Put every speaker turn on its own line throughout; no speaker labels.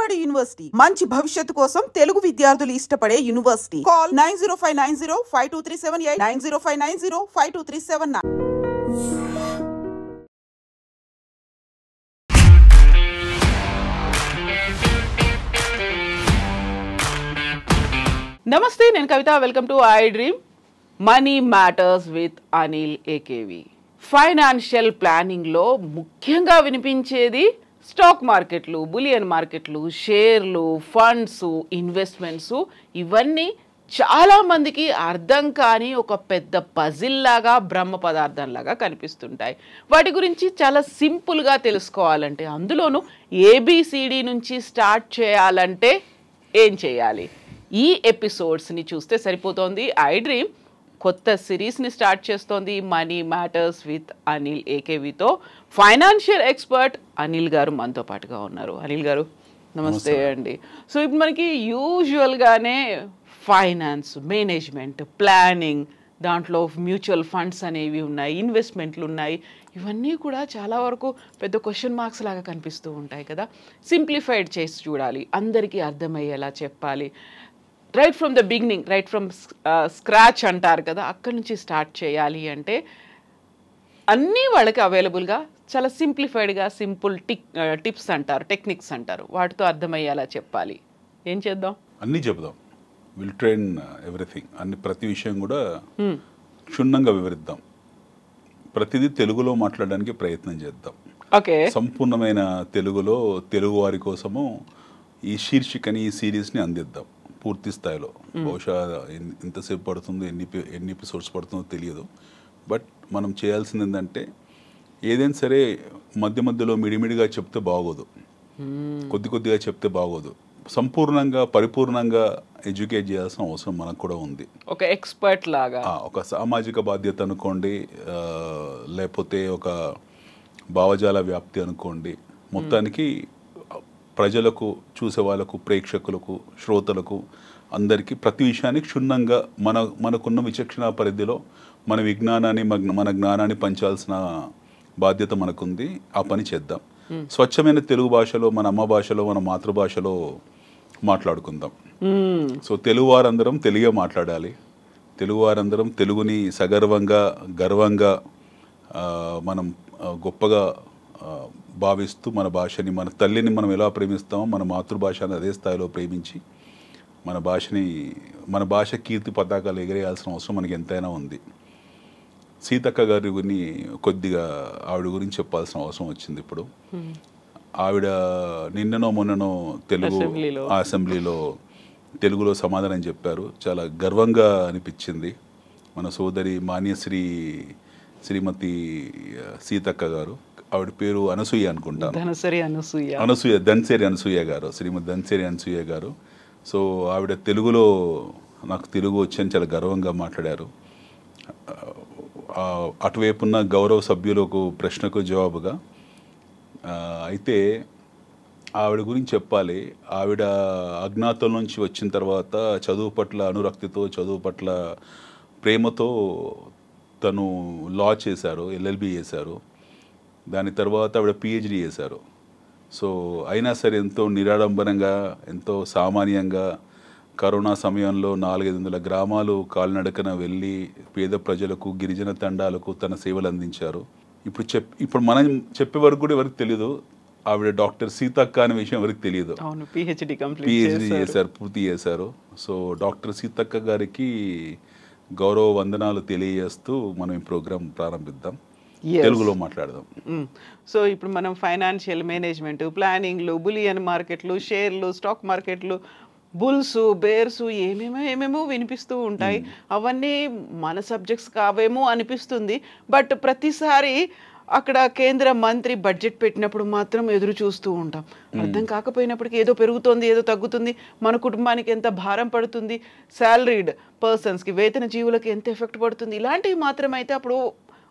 Vijayawada university మంచి భవిష్యత్తు కోసం తెలుగు విద్యార్థులు ఇష్టపడే యూనివర్సిటీ. కాల్ 9059052378 9059052379.
నమస్తే, నేను Kavitha. Welcome to I dream money matters with Anil AKV. Financial ప్లానింగ్లో ముఖ్యంగా వినిపించేది స్టాక్ మార్కెట్లు, బులియన్ మార్కెట్లు, షేర్లు, ఫండ్స్, ఇన్వెస్ట్మెంట్స్. ఇవన్నీ చాలామందికి అర్థం కాని ఒక పెద్ద పజిల్ లాగా, బ్రహ్మ పదార్థంలాగా కనిపిస్తుంటాయి. వాటి గురించి చాలా సింపుల్గా తెలుసుకోవాలంటే, అందులోనూ ఏబిసిడి నుంచి స్టార్ట్ చేయాలంటే ఏం చేయాలి? ఈ ఎపిసోడ్స్ని చూస్తే సరిపోతుంది. ఐ డ్రీమ్ కొత్త సిరీస్ని స్టార్ట్ చేస్తోంది, మనీ మ్యాటర్స్ విత్ అనిల్ ఏకేవితో. ఫైనాన్షియల్ ఎక్స్పర్ట్ అనిల్ గారు మనతో పాటుగా ఉన్నారు. అనిల్ గారు నమస్తే అండి. సో ఇప్పుడు మనకి యూజువల్గానే ఫైనాన్స్, మేనేజ్మెంట్, ప్లానింగ్, దాంట్లో మ్యూచువల్ ఫండ్స్ అనేవి ఉన్నాయి, ఇన్వెస్ట్మెంట్లు ఉన్నాయి. ఇవన్నీ కూడా చాలా వరకు పెద్ద క్వశ్చన్ మార్క్స్ లాగా కనిపిస్తూ ఉంటాయి కదా. సింప్లిఫైడ్ చేసి చూడాలి, అందరికీ అర్థమయ్యేలా చెప్పాలి. Right from the beginning, right from scratch అంటారు కదా, అక్కడి నుంచి స్టార్ట్ చేయాలి అంటే అన్నీ వాళ్ళకి అవైలబుల్గా చాలా సింప్లిఫైడ్గా, సింపుల్ టిప్స్ అంటారు, టెక్నిక్స్ అంటారు, వాటితో అర్థమయ్యేలా చెప్పాలి. ఏం చేద్దాం?
అన్నీ చెప్దాం. Will train everything. ప్రతి విషయం కూడా క్షుణ్ణంగా వివరిద్దాం. ప్రతిదీ తెలుగులో మాట్లాడడానికి ప్రయత్నం చేద్దాం.
ఓకే,
సంపూర్ణమైన తెలుగులో తెలుగు వారి కోసము ఈ శీర్షికని, ఈ సిరీస్ని అందిద్దాం పూర్తి స్థాయిలో. బహుశా ఎంతసేపు పడుతుందో, ఎన్ని ఎపిసోడ్స్ పడుతుందో తెలియదు. బట్ మనం చేయాల్సింది ఏంటంటే, ఏదైనా సరే మధ్య మధ్యలో మిడిమిడిగా చెప్తే బాగోదు, కొద్ది కొద్దిగా చెప్తే బాగోదు. సంపూర్ణంగా, పరిపూర్ణంగా ఎడ్యుకేట్ చేయాల్సిన అవసరం మనకు కూడా ఉంది.
ఒక ఎక్స్పర్ట్ లాగా, ఒక
సామాజిక బాధ్యత అనుకోండి, లేకపోతే ఒక భావజాల వ్యాప్తి అనుకోండి. మొత్తానికి ప్రజలకు, చూసే వాళ్ళకు, ప్రేక్షకులకు, శ్రోతలకు, అందరికీ ప్రతి విషయాన్ని క్షుణ్ణంగా మనకున్న విచక్షణ పరిధిలో మన విజ్ఞానాన్ని, మన జ్ఞానాన్ని పంచాల్సిన బాధ్యత మనకుంది. ఆ పని చేద్దాం. స్వచ్ఛమైన తెలుగు భాషలో, మన అమ్మ భాషలో, మన మాతృభాషలో మాట్లాడుకుందాం. సో తెలుగు వారందరం తెలుగే మాట్లాడాలి. తెలుగు వారందరం తెలుగుని సగర్వంగా, గర్వంగా, మనం గొప్పగా భావిస్తూ, మన భాషని, మన తల్లిని మనం ఎలా ప్రేమిస్తామో మన మాతృభాషని అదే స్థాయిలో ప్రేమించి మన భాష కీర్తి పతాకాలు ఎగరేయాల్సిన అవసరం మనకి ఎంతైనా ఉంది. సీతక్క గారిని కొద్దిగా ఆవిడ గురించి చెప్పాల్సిన అవసరం వచ్చింది ఇప్పుడు. ఆవిడ నిన్ననో మొన్ననో తెలుగు అసెంబ్లీలో తెలుగులో సమాధానం చెప్పారు. చాలా గర్వంగా అనిపించింది. మన సోదరి మాన్యశ్రీ శ్రీమతి సీతక్క గారు, ఆవిడ పేరు అనసూయ అనుకుంటా, ధనసేరి అనసూయ గారు, శ్రీమతి ధనసేరి అనసూయ గారు. సో ఆవిడ తెలుగులో నాకు తెలుగు వచ్చని చాలా గర్వంగా మాట్లాడారు. అటువైపున్న గౌరవ సభ్యులకు ప్రశ్నకు జవాబుగా. అయితే ఆవిడ గురించి చెప్పాలి. ఆవిడ అజ్ఞాతం నుంచి వచ్చిన తర్వాత చదువు పట్ల అనురక్తితో, చదువు పట్ల ప్రేమతో తను లా చేశారు, ఎల్ఎల్బి చేశారు. దాని తర్వాత ఆవిడ పిహెచ్డి చేశారు. సో అయినా సరే ఎంతో నిరాడంబరంగా, ఎంతో సామాన్యంగా కరోనా సమయంలో 400-500 గ్రామాలు కాలినడకన వెళ్ళి పేద ప్రజలకు, గిరిజన తండాలకు తన సేవలు అందించారు. ఇప్పుడు మనం చెప్పే వరకు కూడా ఎవరికి తెలియదు ఆవిడ డాక్టర్ సీతక్క అనే విషయం ఎవరికి తెలియదు.
పిహెచ్డి
చేశారు, పూర్తి చేశారు. సో డాక్టర్ సీతక్క గారికి గౌరవ వందనాలు తెలియజేస్తూ మనం ఈ ప్రోగ్రాం ప్రారంభిద్దాం, తెలుగులో మాట్లాడదాం.
సో ఇప్పుడు మనం ఫైనాన్షియల్ మేనేజ్మెంట్, ప్లానింగ్లు, బులియన్ మార్కెట్లు, షేర్లు, స్టాక్ మార్కెట్లు, బుల్స్, బేర్స్, ఏమేమో వినిపిస్తూ ఉంటాయి. అవన్నీ మన సబ్జెక్ట్స్ కావేమో అనిపిస్తుంది. బట్ ప్రతిసారి అక్కడ కేంద్ర మంత్రి బడ్జెట్ పెట్టినప్పుడు మాత్రం ఎదురు చూస్తూ ఉంటాం. అర్థం కాకపోయినప్పటికీ ఏదో పెరుగుతోంది, ఏదో తగ్గుతుంది, మన కుటుంబానికి ఎంత భారం పడుతుంది, శాలరీడ్ పర్సన్స్కి, వేతన జీవులకి ఎంత ఎఫెక్ట్ పడుతుంది, ఇలాంటివి మాత్రమైతే అప్పుడు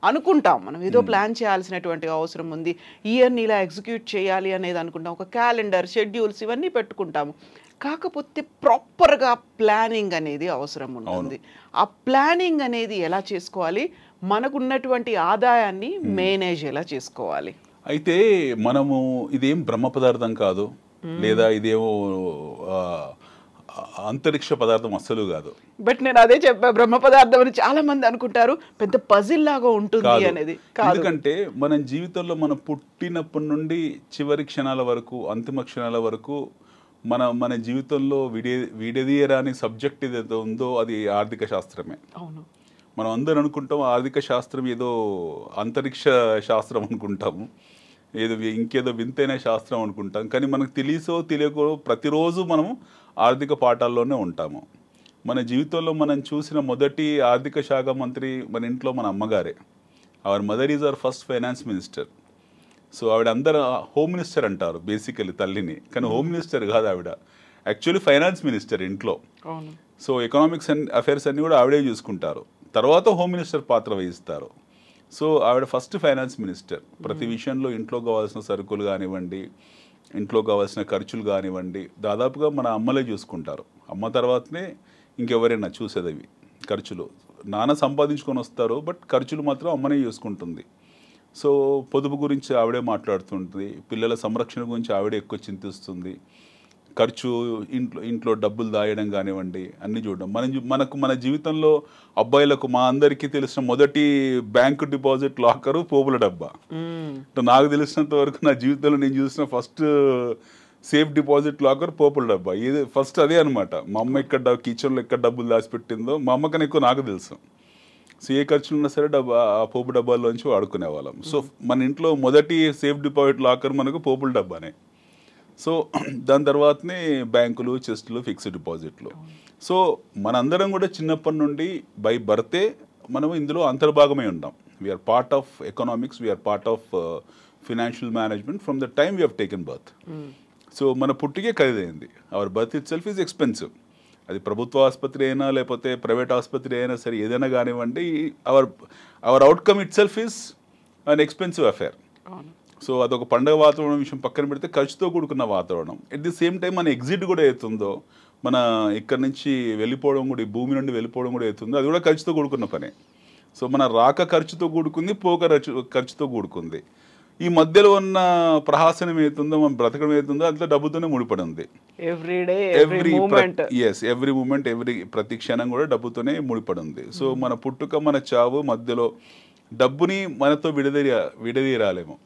అనుకుంటాం. మనం ఏదో ప్లాన్ చేయాల్సినటువంటి అవసరం ఉంది, ఇయర్ని ఇలా ఎగ్జిక్యూట్ చేయాలి అనేది అనుకుంటాం. ఒక క్యాలెండర్, షెడ్యూల్స్ ఇవన్నీ పెట్టుకుంటాము. కాకపోతే ప్రాపర్గా ప్లానింగ్ అనేది అవసరం ఉంటుంది. ఆ ప్లానింగ్ అనేది ఎలా చేసుకోవాలి, మనకున్నటువంటి ఆదాయాన్ని మేనేజ్ ఎలా చేసుకోవాలి?
అయితే మనము ఇదేం బ్రహ్మ పదార్థం కాదు. లేదా ఇదేమో అంతరిక్ష పదార్థం అస్సలు కాదు.
బట్ నేను అదే చెప్పా, బ్రహ్మ పదార్థం అని చాలా మంది అనుకుంటారు, పెద్ద పజిల్ లాగా ఉంటుంది అనేది.
ఎందుకంటే మన జీవితంలో మనం పుట్టినప్పటి నుండి చివరి క్షణాల వరకు, అంతిమ క్షణాల వరకు మన జీవితంలో విడదీయరాని సబ్జెక్ట్ ఏదైతే ఉందో అది ఆర్థిక శాస్త్రమే.
అవును,
మనం అందరూ అనుకుంటాం ఆర్థిక శాస్త్రం ఏదో అంతరిక్ష శాస్త్రం అనుకుంటాము, ఏదో ఇంకేదో వింతైన శాస్త్రం అనుకుంటాం. కానీ మనకు తెలియకో ప్రతిరోజు మనము ఆర్థిక పాఠాల్లోనే ఉంటాము. మన జీవితంలో మనం చూసిన మొదటి ఆర్థిక శాఖ మంత్రి మన ఇంట్లో మన అమ్మగారే. Our mother is our first finance minister. So ఆవిడ అందరూ హోమ్ మినిస్టర్ అంటారు బేసికలీ తల్లిని, కానీ హోమ్ మినిస్టర్ కాదు ఆవిడ, యాక్చువల్లీ ఫైనాన్స్ మినిస్టర్ ఇంట్లో. సో ఎకనామిక్స్ అండ్ అఫైర్స్ అన్నీ కూడా ఆవిడే చూసుకుంటారు, తర్వాత హోమ్ మినిస్టర్ పాత్ర వహిస్తారు. సో ఆవిడ ఫస్ట్ ఫైనాన్స్ మినిస్టర్. ప్రతి విషయంలో ఇంట్లో కావాల్సిన సరుకులు కానివ్వండి, ఇంట్లో కావాల్సిన ఖర్చులు కానివ్వండి, దాదాపుగా మన అమ్మలే చూసుకుంటారు. అమ్మ తర్వాతనే ఇంకెవరైనా చూసేది అవి ఖర్చులు. నాన్న సంపాదించుకొని వస్తారు, బట్ ఖర్చులు మాత్రం అమ్మనే చూసుకుంటుంది. సో పొదుపు గురించి ఆవిడే మాట్లాడుతుంటుంది, పిల్లల సంరక్షణ గురించి ఆవిడే ఎక్కువ చింతిస్తుంది, ఖర్చు ఇంట్లో డబ్బులు దాయడం కానివ్వండి అన్నీ చూడడం. మన జీవితంలో అబ్బాయిలకు మా అందరికీ తెలిసిన మొదటి బ్యాంకు డిపాజిట్ లాకరు పోపుల డబ్బా. నాకు తెలిసినంత వరకు నా జీవితంలో నేను చూసిన ఫస్ట్ సేఫ్ డిపాజిట్ లాకర్ పోపుల డబ్బా. ఇది ఫస్ట్ అదే అనమాట. మా అమ్మ ఇక్కడ కిచెన్లో ఎక్కడ డబ్బులు దాచిపెట్టిందో మా అమ్మకన్నా ఎక్కువ నాకు తెలుసు. సో ఏ ఖర్చులు ఉన్నా సరే ఆ పోపు డబ్బాల్లోంచి వాడుకునే వాళ్ళం. సో మన ఇంట్లో మొదటి సేఫ్ డిపాజిట్ లాకర్ మనకు పోపుల డబ్బానే. సో దాని తర్వాతనే బ్యాంకులు, చెస్టులు, ఫిక్స్డ్ డిపాజిట్లు. సో మనందరం కూడా చిన్నప్పటి నుండి బై బర్తే మనం ఇందులో అంతర్భాగమై ఉంటాం. We are part of economics, we are part of financial management from the time we have taken birth. So మన పుట్టికే ఖరీదైంది. Our birth itself is expensive. అది ప్రభుత్వ ఆసుపత్రి అయినా లేకపోతే ప్రైవేట్ ఆసుపత్రి అయినా సరే ఏదైనా కానివ్వండి, our outcome itself is an expensive affair. So అదొక పండుగ వాతావరణం విషయం పక్కన పెడితే ఖర్చుతో కూడుకున్న వాతావరణం. ఎట్ ది సేమ్ టైం మన ఎగ్జిట్ కూడా అవుతుందో, మన ఇక్కడ నుంచి వెళ్ళిపోవడం కూడా, ఈ భూమి నుండి వెళ్ళిపోవడం కూడా అవుతుందో, అది కూడా ఖర్చుతో కూడుకున్న పనే. సో మన రాక ఖర్చుతో కూడుకుంది, పోక ఖర్చుతో కూడుకుంది. ఈ మధ్యలో ఉన్న ప్రహాసనం ఏతుందో, మన బ్రతకడం ఏతుందో అంతా డబ్బుతోనే ముడిపడి ఉంది. ఎవ్రీ మూమెంట్, ప్రతి క్షణం కూడా డబ్బుతోనే ముడిపడి ఉంది. సో మన పుట్టుక, మన చావు మధ్యలో డబ్బుని మనతో విడదీరాలేమో.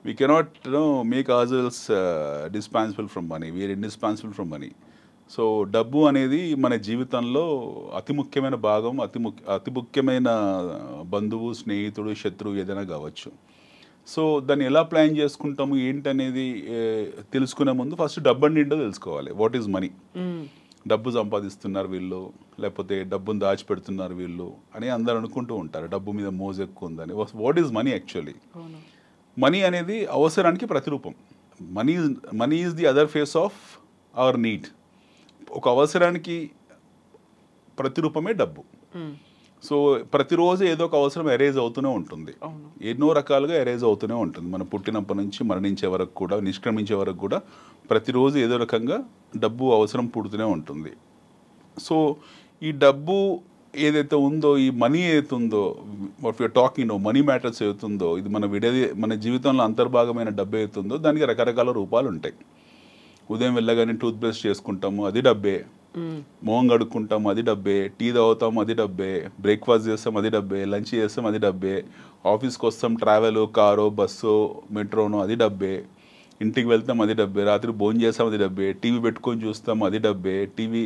We cannot make ourselves dispensable from money. We are indispensable from money. So డబ్బు అనేది మన జీవితంలో అతి ముఖ్యమైన భాగం, అతి ముఖ్యమైన బంధువు, స్నేహితుడు, శత్రువు ఏదైనా కావచ్చు. సో దాన్ని ఎలా ప్లాన్ చేసుకుంటాము ఏంటనేది తెలుసుకునే ముందు ఫస్ట్ డబ్బు అంటే ఏంటో తెలుసుకోవాలి. What is money? డబ్బు సంపాదిస్తున్నారు వీళ్ళు, లేకపోతే డబ్బును దాచిపెడుతున్నారు వీళ్ళు అని అందరు అనుకుంటూ ఉంటారు. డబ్బు మీద మోజు ఎక్కువ ఉందని. What is money actually? Money అనేది అవసరానికి ప్రతిరూపం. Money is the other face of our need. ఒక అవసరానికి ప్రతిరూపమే డబ్బు. సో ప్రతిరోజు ఏదో ఒక అవసరం ఎరేజ్ అవుతూనే ఉంటుంది, ఎన్నో రకాలుగా ఎరేజ్ అవుతూనే ఉంటుంది. మనం పుట్టినప్పటి నుంచి మరణించే వరకు కూడా, నిష్క్రమించే వరకు కూడా ప్రతిరోజు ఏదో రకంగా డబ్బు అవసరం పుడుతూనే ఉంటుంది. సో ఈ డబ్బు ఏదైతే ఉందో, ఈ మనీ ఏదైతే ఉందో, what you're talking, money matters ఏదైతుందో, ఇది మన జీవితంలో అంతర్భాగమైన డబ్బు ఏదైతుందో దానికి రకరకాల రూపాలు ఉంటాయి. ఉదయం వెళ్ళగానే టూత్ బ్రష్ చేసుకుంటాము, అది డబ్బే. మొహం కడుక్కుంటాము, అది డబ్బే. టీ తాగుతాము, అది డబ్బే. బ్రేక్ఫాస్ట్ చేస్తాం, అది డబ్బే. లంచ్ చేస్తాం, అది డబ్బే. ఆఫీస్కి వస్తాం, ట్రావెల్, కారో, బస్సో, మెట్రోనో, అది డబ్బే. ఇంటికి వెళ్తాం, అది డబ్బే. రాత్రి భోజనం చేస్తాం, అది డబ్బే. టీవీ పెట్టుకొని చూస్తాం, అది డబ్బే. టీవీ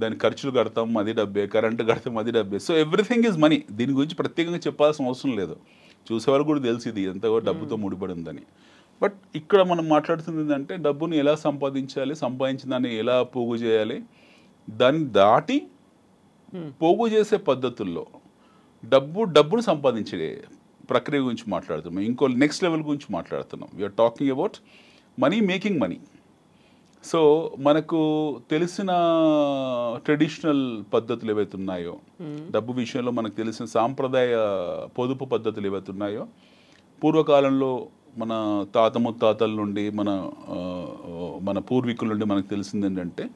దాని ఖర్చులు కడతాం, అది డబ్బే. కరెంటు కడతాం, అది డబ్బే. So everything is money. దీని గురించి ప్రత్యేకంగా చెప్పాల్సిన అవసరం లేదు, చూసేవాళ్ళు కూడా తెలిసి ఇది ఎంత డబ్బుతో ముడిపడి ఉందని. బట్ ఇక్కడ మనం మాట్లాడుతుంది ఏంటంటే డబ్బుని ఎలా సంపాదించాలి, సంపాదించిన దాన్ని ఎలా పోగు చేయాలి, దాన్ని దాటి పోగు చేసే పద్ధతుల్లో డబ్బును సంపాదించే ప్రక్రియ గురించి మాట్లాడుతున్నాం. ఇంకో నెక్స్ట్ లెవెల్ గురించి మాట్లాడుతున్నాం. We're talking about money making money. So మనకు తెలిసిన ట్రెడిషనల్ పద్ధతులు ఏవైతే ఉన్నాయో, డబ్బు విషయంలో మనకు తెలిసిన సాంప్రదాయ పొదుపు పద్ధతులు ఏవైతే ఉన్నాయో, పూర్వకాలంలో మన తాత ముత్తాతల నుండి, మన పూర్వీకుల నుండి మనకు తెలిసింది ఏంటంటే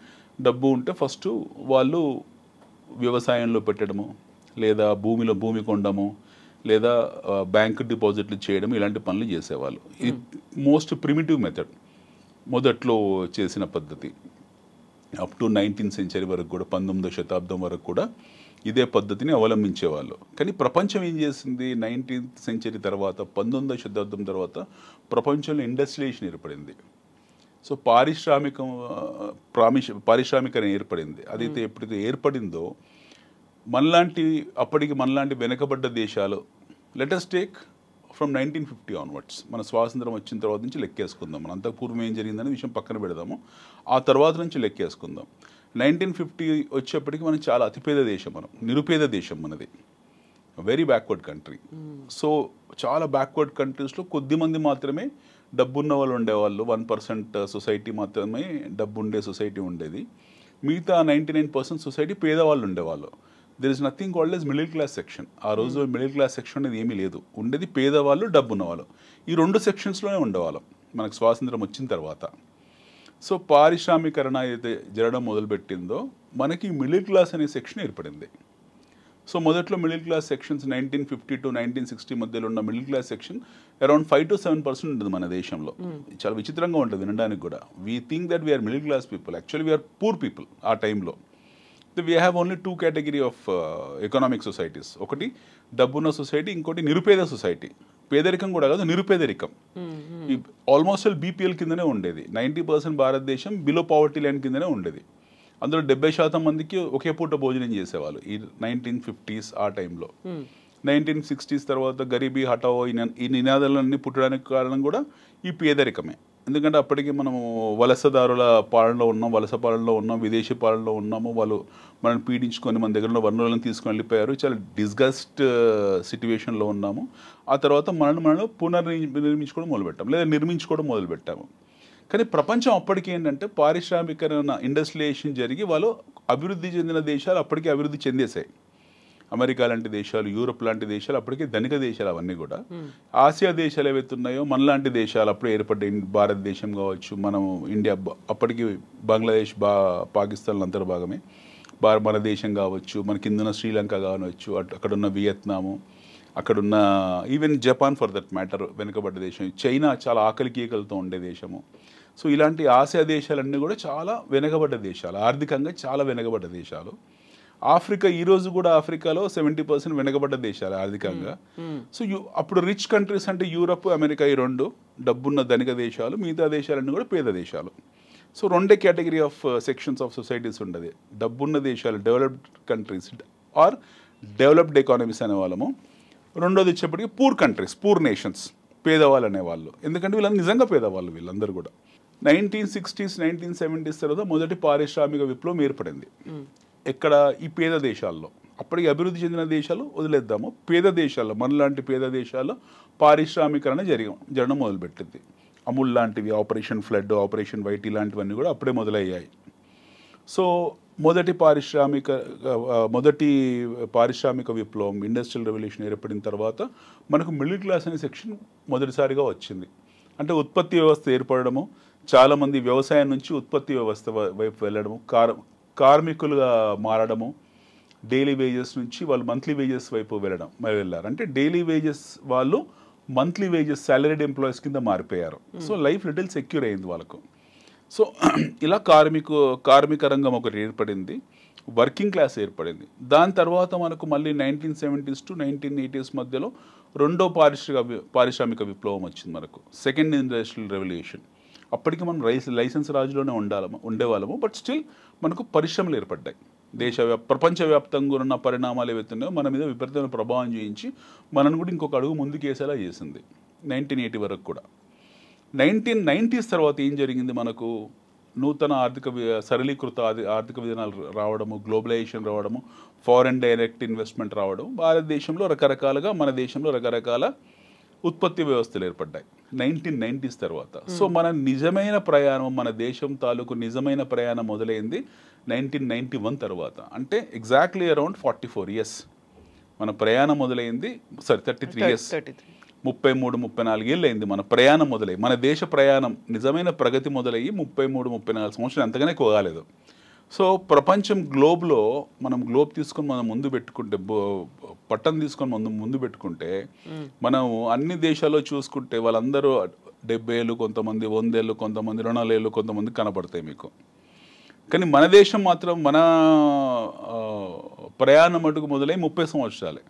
డబ్బు ఉంటే ఫస్ట్ వాళ్ళు వ్యవసాయంలో పెట్టడము, లేదా భూమి కొనడము, లేదా బ్యాంక్ డిపాజిట్లు చేయడం, ఇలాంటి పనులు చేసేవాళ్ళు. ఇది మోస్ట్ ప్రిమిటివ్ మెథడ్. మొదట్లో చేసిన పద్ధతి. అప్ టు 19th సెంచరీ వరకు కూడా, 19వ శతాబ్దం వరకు కూడా ఇదే పద్ధతిని అవలంబించేవాళ్ళు. కానీ ప్రపంచం ఏం చేసింది? 19th సెంచరీ తర్వాత, 19వ శతాబ్దం తర్వాత ప్రపంచంలో ఇండస్ట్రియలైజేషన్ ఏర్పడింది. సో పారిశ్రామికరణ ఏర్పడింది. అదైతే ఎప్పుడైతే ఏర్పడిందో అప్పటికి మనలాంటి వెనకబడ్డ దేశాలు, లెటస్ టేక్ ఫ్రమ్ 1950 ఆన్వర్డ్స్, మన స్వాతంత్రం వచ్చిన తర్వాత నుంచి లెక్కేసుకుందాం. మన అంతకు పూర్వం ఏం జరిగిందనే విషయం పక్కన పెడదాము, ఆ తర్వాత నుంచి లెక్కేసుకుందాం. 1950 వచ్చేప్పటికి మనం చాలా అతిపేద దేశం, మనం నిరుపేద దేశం మనది, వెరీ బ్యాక్వర్డ్ కంట్రీ. సో చాలా బ్యాక్వర్డ్ కంట్రీస్లో కొద్దిమంది మాత్రమే డబ్బున్న వాళ్ళు ఉండేవాళ్ళు, 1% సొసైటీ మాత్రమే డబ్బు ఉండే సొసైటీ ఉండేది. మిగతా 99% సొసైటీ పేదవాళ్ళు ఉండేవాళ్ళు. There is nothing called as middle class section. ఆ రోజు మిడిల్ క్లాస్ సెక్షన్ అనేది ఏమీ లేదు, ఉండేది పేదవాళ్ళు, డబ్బు ఉన్నవాళ్ళు. ఈ 2 సెక్షన్స్లోనే ఉండేవాళ్ళం మనకు స్వాతంత్రం వచ్చిన తర్వాత. సో పారిశ్రామికరణ అయితే జరగడం మొదలుపెట్టిందో మనకి మిడిల్ క్లాస్ అనే సెక్షన్ ఏర్పడింది. సో మొదట్లో మిడిల్ క్లాస్ సెక్షన్స్ 1950 to 1960 మధ్యలో ఉన్న middle class section around 5 to 7% ఉంటుంది మన దేశంలో. చాలా విచిత్రంగా ఉంటుంది వినడానికి కూడా. We think that we're middle class people, actually we're poor people ఆ టైంలో. We have only 2 category of economic societies. ఒకటి డబ్బున్న సొసైటీ, ఇంకోటి నిరుపేద సొసైటీ. పేదరికం కూడా కాదు, నిరుపేదరికం. ఆల్మోస్ట్ బీపీఎల్ కిందనే ఉండేది. 90% భారతదేశం బిలో పావర్టీ లైన్ కిందనే ఉండేది. అందులో 70% మందికి ఒకే పూట భోజనం చేసేవాళ్ళు ఈ 1950s ఆ టైంలో. 1960s తర్వాత గరీబీ హటావో ఈ నినాదాలన్నీ పుట్టడానికి కారణం కూడా ఈ పేదరికమే. ఎందుకంటే అప్పటికి మనము వలసదారుల పాలనలో ఉన్నాం, వలస పాలనలో ఉన్నాం, విదేశీ పాలనలో ఉన్నాము. వాళ్ళు మనం పీడించుకొని మన దగ్గర ఉన్న వనరులను తీసుకొని వెళ్ళిపోయారు. చాలా డిస్గస్ట్ సిట్యువేషన్లో ఉన్నాము. ఆ తర్వాత మనం పునర్నిర్మించుకోవడం మొదలుపెట్టాము, లేదా నిర్మించుకోవడం మొదలుపెట్టాము. కానీ ప్రపంచం అప్పటికి ఏంటంటే పారిశ్రామికరణ, ఇండస్ట్రియలైజేషన్ జరిగి వాళ్ళు అభివృద్ధి చెందిన దేశాలు అప్పటికే అభివృద్ధి చెందేశాయి. అమెరికా లాంటి దేశాలు, యూరోప్ లాంటి దేశాలు అప్పటికే ధనిక దేశాలు అవన్నీ కూడా. ఆసియా దేశాలు ఏవైతే ఉన్నాయో మనలాంటి దేశాలు అప్పుడే ఏర్పడ్డ భారతదేశం కావచ్చు, మనం ఇండియా, అప్పటికి బంగ్లాదేశ్, పాకిస్తాన్ అంతర్భాగమే మన దేశం కావచ్చు, మన కిందన్న శ్రీలంక కావచ్చు, అక్కడున్న వియత్నాము, అక్కడున్న even Japan for that matter వెనుకబడ్డ దేశం, చైనా చాలా ఆకలి కేకలతో ఉండే దేశము. సో ఇలాంటి ఆసియా దేశాలన్నీ కూడా చాలా వెనుకబడ్డ దేశాలు, ఆర్థికంగా చాలా వెనుకబడ్డ దేశాలు. ఆఫ్రికా, ఈరోజు కూడా ఆఫ్రికాలో 70% వెనుకబడ్డ దేశాలు ఆర్థికంగా. సో అప్పుడు రిచ్ కంట్రీస్ అంటే యూరప్, అమెరికా, ఈ 2 డబ్బున్న ధనిక దేశాలు, మిగతా దేశాలన్నీ కూడా పేద దేశాలు. So 2 category of sections of societies ఉండదు. డబ్బున్న దేశాలు, developed countries or developed economies అనేవాళ్ళము. రెండోది వచ్చేప్పటికి పూర్ కంట్రీస్, పూర్ నేషన్స్, పేదవాళ్ళు అనేవాళ్ళు. ఎందుకంటే వీళ్ళందరూ నిజంగా పేదవాళ్ళు, వీళ్ళందరూ కూడా. 1960s 1970s తర్వాత మొదటి పారిశ్రామిక విప్లవం ఏర్పడింది. ఎక్కడ? ఈ పేద దేశాల్లో. అప్పటికి అభివృద్ధి చెందిన దేశాలు వదిలేద్దాము, పేద దేశాల్లో, మనలాంటి పేద దేశాల్లో పారిశ్రామికరణ జరగడం మొదలుపెట్టింది. అమూల్ లాంటివి, ఆపరేషన్ ఫ్లడ్, ఆపరేషన్ వైట్, ఇలాంటివన్నీ కూడా అప్పుడే మొదలయ్యాయి. సో మొదటి పారిశ్రామిక విప్లవం, ఇండస్ట్రియల్ రెవల్యూషన్ ఏర్పడిన తర్వాత మనకు మిడిల్ క్లాస్ అనే సెక్షన్ మొదటిసారిగా వచ్చింది. అంటే ఉత్పత్తి వ్యవస్థ ఏర్పడము, చాలామంది వ్యవసాయం నుంచి ఉత్పత్తి వ్యవస్థ వైపు వెళ్ళడము, కార్మికులుగా మారడము, డైలీ వేజెస్ నుంచి వాళ్ళు మంత్లీ వేజెస్ వైపు వెళ్ళారు. అంటే డైలీ వేజెస్ వాళ్ళు మంత్లీ వేజెస్, సాలరీడ్ ఎంప్లాయీస్ కింద మారిపోయారు. సో లైఫ్ లిటిల్ సెక్యూర్ అయింది వాళ్ళకు. సో ఇలా కార్మిక రంగం ఒకటి ఏర్పడింది, వర్కింగ్ క్లాస్ ఏర్పడింది. దాని తర్వాత మనకు మళ్ళీ 1970s to 1980s మధ్యలో రెండో పారిశ్రామిక విప్లవం వచ్చింది మనకు, సెకండ్ ఇండస్ట్రియల్ రెవల్యూషన్. అప్పటికి మనం లైసెన్స్ రాజులోనే ఉండేవాళ్ళము, బట్ స్టిల్ మనకు పరిశ్రమలు ఏర్పడ్డాయి. ప్రపంచవ్యాప్తంగా ఉన్న పరిణామాలు ఏవైతున్నాయో మన మీద విపరీతమైన ప్రభావం చూపించి మనను కూడా ఇంకొక అడుగు ముందుకేసేలా చేసింది 1980 వరకు కూడా. 1990s తర్వాత ఏం జరిగింది? మనకు నూతన సరళీకృత ఆర్థిక విధానాలు రావడము, గ్లోబలైజేషన్ రావడము, ఫారెన్ డైరెక్ట్ ఇన్వెస్ట్మెంట్ రావడం, భారతదేశంలో రకరకాలుగా, మన దేశంలో రకరకాల ఉత్పత్తి వ్యవస్థలు ఏర్పడ్డాయి 1990s తర్వాత. సో మన నిజమైన ప్రయాణం, మన దేశం తాలూకు నిజమైన ప్రయాణం మొదలైంది 1991 తర్వాత. అంటే ఎగ్జాక్ట్లీ అరౌండ్ 44 years మన ప్రయాణం మొదలైంది. 33 years, 33-34 ఏళ్ళు అయింది మన ప్రయాణం మొదలయ్యి. మన దేశ ప్రయాణం, నిజమైన ప్రగతి మొదలయ్యి 33-34 సంవత్సరాలు, అంతగానే కోగాలేదు. సో ప్రపంచం గ్లోబ్లో మనం తీసుకొని మనం ముందు పెట్టుకుంటే, పట్టం తీసుకొని ముందు పెట్టుకుంటే, మనం అన్ని దేశాల్లో చూసుకుంటే వాళ్ళందరూ 70 ఏళ్ళు, కొంతమంది 100 ఏళ్ళు, కొంతమంది 200 ఏళ్ళు, కొంతమంది కనపడతాయి మీకు. కానీ మన దేశం మాత్రం మన ప్రయాణం మటుకు మొదలై 30 సంవత్సరాలే.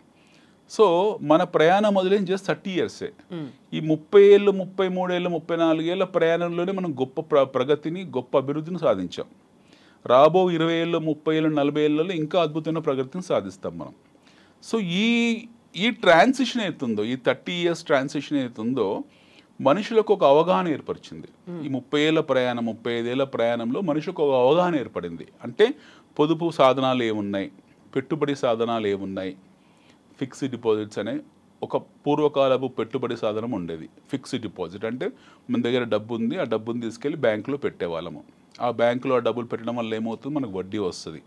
సో మన ప్రయాణం మొదలైన జస్ట్ 30 ఇయర్సే. ఈ 30 ఏళ్ళు, 33 ఏళ్ళు, 34 ఏళ్ళ ప్రయాణంలోనే మనం గొప్ప ప్రగతిని, గొప్ప అభివృద్ధిని సాధించాం. రాబో 20 ఏళ్ళు, 30 ఏళ్ళు, 40 ఏళ్ళలో ఇంకా అద్భుతమైన ప్రగతిని సాధిస్తాం మనం. సో ఈ ట్రాన్సిషన్ అవుతుందో, ఈ 30 ఇయర్స్ ట్రాన్సిషన్ అవుతుందో మనుషులకు ఒక అవగాహన ఏర్పరిచింది. ఈ 30 ఏళ్ళ ప్రయాణం, 35 ఏళ్ళ ప్రయాణంలో మనుషులకు ఒక అవగాహన ఏర్పడింది. అంటే పొదుపు సాధనాలు ఏమున్నాయి, పెట్టుబడి సాధనాలు ఏమున్నాయి, ఫిక్స్డ్ డిపాజిట్స్ అనే ఒక పూర్వకాలపు పెట్టుబడి సాధనం ఉండేది. ఫిక్స్డ్ డిపాజిట్ అంటే మన దగ్గర డబ్బు ఉంది, ఆ డబ్బుని తీసుకెళ్ళి బ్యాంకులో పెట్టేవాళ్ళము. ఆ బ్యాంకులో ఆ డబ్బులు పెట్టడం వల్ల ఏమవుతుంది, మనకు వడ్డీ వస్తుంది.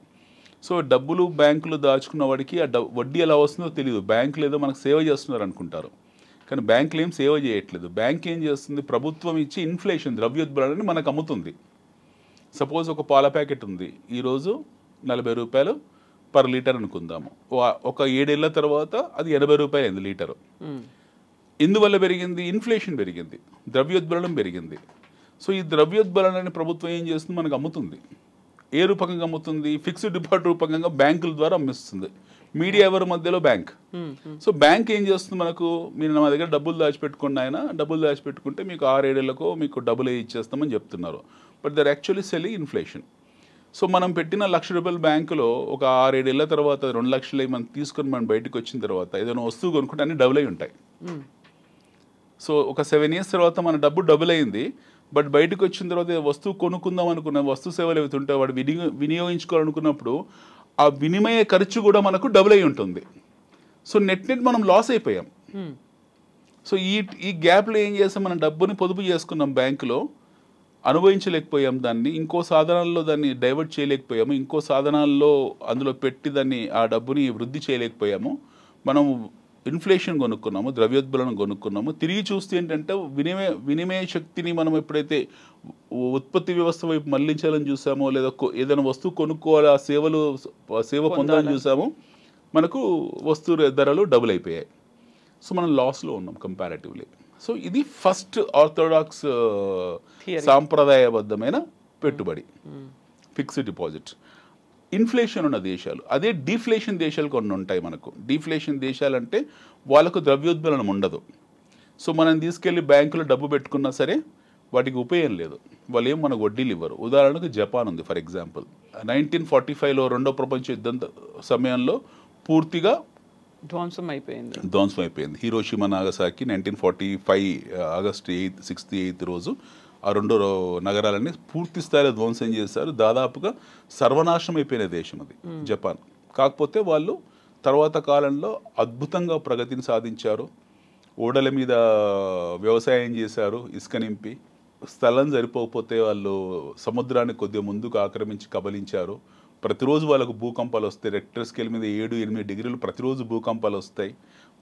సో డబ్బులు బ్యాంకులో దాచుకున్న వాడికి ఆ వడ్డీ ఎలా వస్తుందో తెలియదు. బ్యాంకులు ఏదో మనకు సేవ చేస్తున్నారు అనుకుంటారు, కానీ బ్యాంకులు ఏం సేవ చేయట్లేదు. బ్యాంక్ ఏం చేస్తుంది, ప్రభుత్వం ఇచ్చి ఇన్ఫ్లేషన్, ద్రవ్యోల్బణాన్ని మనకు అమ్ముతుంది. సపోజ్ ఒక పాల ప్యాకెట్ ఉంది, ఈరోజు 40 రూపాయలు పర్ లీటర్ అనుకుందాము. ఒక 7 ఏళ్ళ తర్వాత అది 80 రూపాయలు అయింది లీటరు. ఎందువల్ల పెరిగింది, ఇన్ఫ్లేషన్ పెరిగింది, ద్రవ్యోల్బణం పెరిగింది. సో ఈ ద్రవ్యోల్బణాన్ని ప్రభుత్వం ఏం చేస్తుంది, మనకు అమ్ముతుంది. ఏ రూపకంగా అమ్ముతుంది, ఫిక్స్డ్ డిపాజిట్ రూపకంగా బ్యాంకుల ద్వారా అమ్మిస్తుంది. మీడియా ఎవరి మధ్యలో, బ్యాంక్. సో బ్యాంక్ ఏం చేస్తుంది, మనకు మీరు మా దగ్గర డబ్బులు దాచిపెట్టుకోండి, ఆయన డబ్బులు దాచిపెట్టుకుంటే మీకు 6-7 ఏళ్ళకో మీకు డబ్బులు ఇచ్చేస్తామని చెప్తున్నారు. But they're actually selling inflation. So మనం పెట్టిన 1,00,000 రూపాయల బ్యాంకులో ఒక 6-7 ఏళ్ళ తర్వాత 2 లక్షలు మనం తీసుకొని మనం బయటకు వచ్చిన తర్వాత ఏదైనా వస్తువు కొనుక్కుంటే అన్ని డబుల్ అయి ఉంటాయి. సో ఒక 7 ఇయర్స్ తర్వాత మన డబ్బు డబుల్ అయింది. బట్ బయటకు వచ్చిన తర్వాత వస్తువు కొనుక్కుందాం అనుకున్న వస్తు సేవలు ఏవైతుంటే వాడు వినియోగించుకోవాలనుకున్నప్పుడు ఆ వినిమయ ఖర్చు కూడా మనకు డబుల్ అయి ఉంటుంది. సో నెట్ మనం లాస్ అయిపోయాం. సో ఈ గ్యాప్లో ఏం చేస్తాం, మనం డబ్బుని పొదుపు చేసుకున్నాం బ్యాంకులో, అనుభవించలేకపోయాం దాన్ని, ఇంకో సాధనాల్లో దాన్ని డైవర్ట్ చేయలేకపోయాము, ఇంకో సాధనాల్లో అందులో పెట్టి దాన్ని ఆ డబ్బుని వృద్ధి చేయలేకపోయాము. మనం ఇన్ఫ్లేషన్ కొనుక్కున్నాము, ద్రవ్యోల్బణం కొనుక్కున్నాము. తిరిగి చూస్తే ఏంటంటే వినిమయ శక్తిని మనం ఎప్పుడైతే ఉత్పత్తి వ్యవస్థ వైపు మళ్లించాలని చూసామో, లేదా ఏదైనా వస్తువు కొనుక్కోవాలి, ఆ సేవ పొందాలని చూసామో, మనకు వస్తువు ధరలు డబుల్ అయిపోయాయి. సో మనం లాస్లో ఉన్నాం కంపారిటివ్లీ. సో ఇది ఫస్ట్ ఆర్థోడాక్స్ సాంప్రదాయబద్ధమైన పెట్టుబడి, ఫిక్స్డ్ డిపాజిట్. ఇన్ఫ్లేషన్ ఉన్న దేశాలు, అదే డిఫ్లేషన్ దేశాలు కొన్ని ఉంటాయి మనకు. డిఫ్లేషన్ దేశాలు అంటే వాళ్ళకు ద్రవ్యోల్బణం ఉండదు. సో మనం తీసుకెళ్ళి బ్యాంకులో డబ్బు పెట్టుకున్నా సరే వాటికి ఉపయోగం లేదు, వాళ్ళు ఏం మనకు వడ్డీలు ఇవ్వరు. ఉదాహరణకు జపాన్ ఉంది ఫర్ ఎగ్జాంపుల్. 1945లో రెండో ప్రపంచ యుద్ధం సమయంలో పూర్తిగా
ధ్వంసం అయిపోయింది. Hiroshima
Nagasaki 1945 August 6th 8th రోజు ఆ 2 నగరాలన్నీ పూర్తి స్థాయిలో ధ్వంసం చేశారు. దాదాపుగా సర్వనాశనం అయిపోయిన దేశం అది జపాన్. కాకపోతే వాళ్ళు తర్వాత కాలంలో అద్భుతంగా ప్రగతిని సాధించారు. ఓడల మీద వ్యవసాయం చేశారు, ఇసుక నింపి. స్థలం సరిపోకపోతే వాళ్ళు సముద్రాన్ని కొద్దిగా ముందుకు ఆక్రమించి కబలించారు. ప్రతిరోజు వాళ్ళకు భూకంపాలు వస్తాయి. రెక్టర్ స్కేల్ మీద 7-8 డిగ్రీలు ప్రతిరోజు భూకంపాలు వస్తాయి.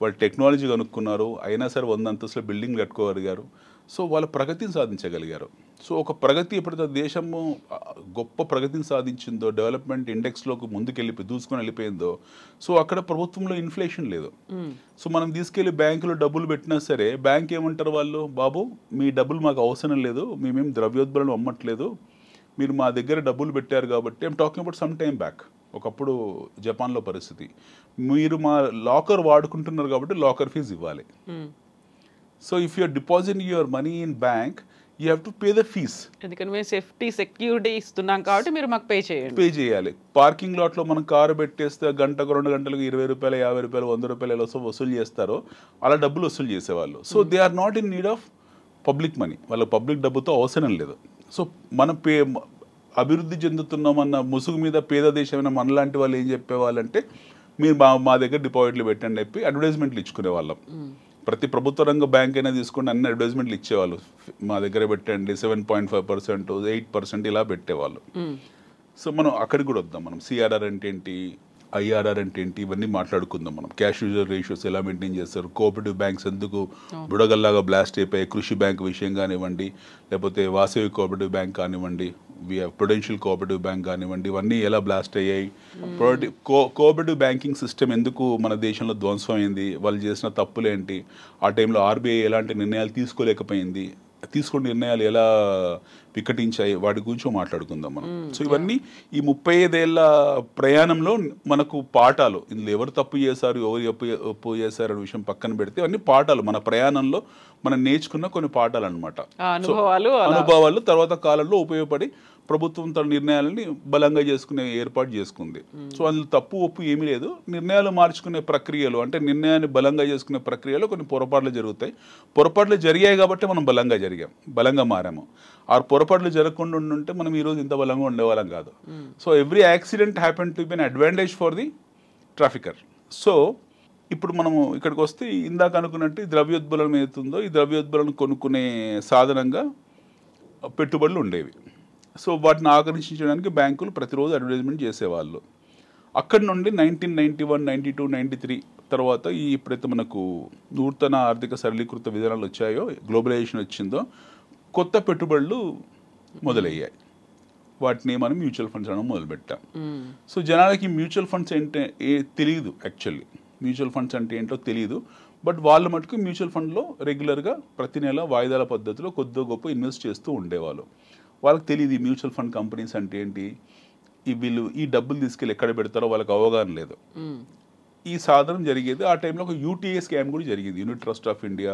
వాళ్ళు టెక్నాలజీ కనుక్కున్నారు, అయినా సరే 100 అంతస్తుల బిల్డింగ్లు కట్టుకోగలిగారు. సో వాళ్ళ ప్రగతిని సాధించగలిగారు. సో ఒక ప్రగతి ఎప్పుడైతే దేశము గొప్ప ప్రగతిని సాధించిందో, డెవలప్మెంట్ ఇండెక్స్లోకి దూసుకొని వెళ్ళిపోయిందో, సో అక్కడ ప్రభుత్వంలో ఇన్ఫ్లేషన్ లేదు. సో మనం తీసుకెళ్ళి బ్యాంకులో డబ్బులు పెట్టినా సరే బ్యాంక్ ఏమంటారు వాళ్ళు, బాబు మీ డబ్బులు మాకు అవసరం లేదు, మేమేం ద్రవ్యోల్బణం అమ్మట్లేదు, మీరు మా దగ్గర డబ్బులు పెట్టారు కాబట్టి. I'm talking about some time back. ఒకప్పుడు జపాన్లో పరిస్థితి, మీరు మా లాకర్ వాడుకుంటున్నారు కాబట్టి లాకర్ ఫీజు ఇవ్వాలి. So if you're depositing your money in bank, you have to pay the fees.
ఎందుకంటే మేము సెక్యూరిటీ ఇస్తున్నాం కాబట్టి మీరు మాకు పే
చేయాలి. పార్కింగ్ లాట్లో మనం కారు పెట్టేస్తే గంటకు 2 గంటలకు 20 రూపాయలు, 50 రూపాయలు, 100 రూపాయలు ఎలా వసూలు చేస్తారో అలా డబ్బులు వసూలు చేసేవాళ్ళు. So they are not in need of public money, వాళ్ళ పబ్లిక్ డబ్బుతో అవసరం లేదు. సో మనం అభివృద్ధి చెందుతున్నామన్న ముసుగు మీద పేద దేశమైన మనలాంటి వాళ్ళు ఏం చెప్పేవాళ్ళంటే, మీరు మా దగ్గర డిపాజిట్లు పెట్టండి చెప్పి అడ్వర్టైజ్మెంట్లు ఇచ్చుకునే వాళ్ళం. ప్రతి ప్రభుత్వ రంగ బ్యాంక్ అయినా తీసుకుంటే అన్ని అడ్వర్టైజ్మెంట్లు ఇచ్చేవాళ్ళు, మా దగ్గర పెట్టండి 7.5%, 8% ఇలా పెట్టేవాళ్ళు. సో మనం అక్కడికి కూడా వద్దాం. మనం సిఆర్ఆర్ అంటే ఏంటి, ఐఆర్ఆర్ అంటే ఏంటి, ఇవన్నీ మాట్లాడుకుందాం. మనం క్యాష్ యూజర్ రేషియోస్ ఎలా మెయింటైన్ చేస్తారు, కోఆపరేటివ్ బ్యాంక్స్ ఎందుకు బుడగల్లాగా బ్లాస్ట్ అయిపోయాయి, కృషి బ్యాంక్ విషయం కానివ్వండి, లేకపోతే వాసవి కోఆపరేటివ్ బ్యాంక్ కానివ్వండి, ప్రుడెన్షియల్ కోఆపరేటివ్ బ్యాంక్ కానివ్వండి, ఇవన్నీ ఎలా బ్లాస్ట్ అయ్యాయి, కోఆపరేటివ్ బ్యాంకింగ్ సిస్టమ్ ఎందుకు మన దేశంలో ధ్వంసం అయింది, వాళ్ళు చేసిన తప్పులేంటి, ఆ టైంలో ఆర్బీఐ ఎలాంటి నిర్ణయాలు తీసుకోలేకపోయింది, తీసుకున్న నిర్ణయాలు ఎలా వికటించాయి వాటి గురించి మాట్లాడుకుందాం మనం. సో ఇవన్నీ ఈ 35 ఏళ్ల ప్రయాణంలో మనకు పాఠాలు, ఇందులో ఎవరు తప్పు చేశారు ఎవరు ఒప్పు చేశారు అనే విషయం పక్కన పెడితే అన్ని పాఠాలు మన ప్రయాణంలో మనం నేర్చుకున్న కొన్ని పాఠాలు అనమాట. అనుభవాలు తర్వాత కాలంలో ఉపయోగపడి ప్రభుత్వం తన నిర్ణయాలని బలంగా చేసుకునే ఏర్పాటు చేసుకుంది. సో అందులో తప్పు ఒప్పు ఏమీ లేదు. నిర్ణయాలు మార్చుకునే ప్రక్రియలు అంటే నిర్ణయాన్ని బలంగా చేసుకునే ప్రక్రియలో కొన్ని పొరపాట్లు జరుగుతాయి. పొరపాట్లు జరిగాయి కాబట్టి మనం బలంగా మారాము. ఆ పొరపాట్లు జరగకుండా ఉంటే మనం ఈరోజు ఇంత బలంగా ఉండేవాళ్ళం కాదు. So every accident happen to be an advantage for the trafficker. So ఇప్పుడు మనము ఇక్కడికి వస్తే ఇందాక అనుకున్నట్టు ఈ ద్రవ్యోద్బలం ఏతుందో ఈ ద్రవ్యోద్బలను కొనుక్కునే సాధనంగా పెట్టుబడులు ఉండేవి. సో వాటిని ఆకర్షించడానికి బ్యాంకులు ప్రతిరోజు అడ్వర్టైజ్మెంట్ చేసేవాళ్ళు. అక్కడి నుండి 1991, 92, 93 తర్వాత ఈ ఎప్పుడైతే మనకు నూతన ఆర్థిక సరళీకృత విధానాలు వచ్చాయో, గ్లోబలైజేషన్ వచ్చిందో, కొత్త పెట్టుబడులు మొదలయ్యాయి. వాటిని మనం మ్యూచువల్ ఫండ్స్ అనడం మొదలుపెట్టాం. సో జనాలకి మ్యూచువల్ ఫండ్స్ ఏంటో తెలియదు. యాక్చువల్లీ మ్యూచువల్ ఫండ్స్ అంటే ఏంటో తెలియదు. బట్ వాళ్ళు మటుకు మ్యూచువల్ ఫండ్లో రెగ్యులర్గా ప్రతి నెల వాయిదాల పద్ధతిలో కొద్దిగా గొప్ప ఇన్వెస్ట్ చేస్తూ ఉండేవాళ్ళు. వాళ్ళకి తెలియదు ఈ మ్యూచువల్ ఫండ్ కంపెనీస్ అంటే ఏంటి, వీళ్ళు ఈ డబ్బులు తీసుకెళ్ళి ఎక్కడ పెడతారో వాళ్ళకి అవగాహన లేదు. ఈ సాధనం జరిగేది ఆ టైంలో ఒక యూటీఏ స్కామ్ కూడా జరిగింది. యూనిట్ ట్రస్ట్ ఆఫ్ ఇండియా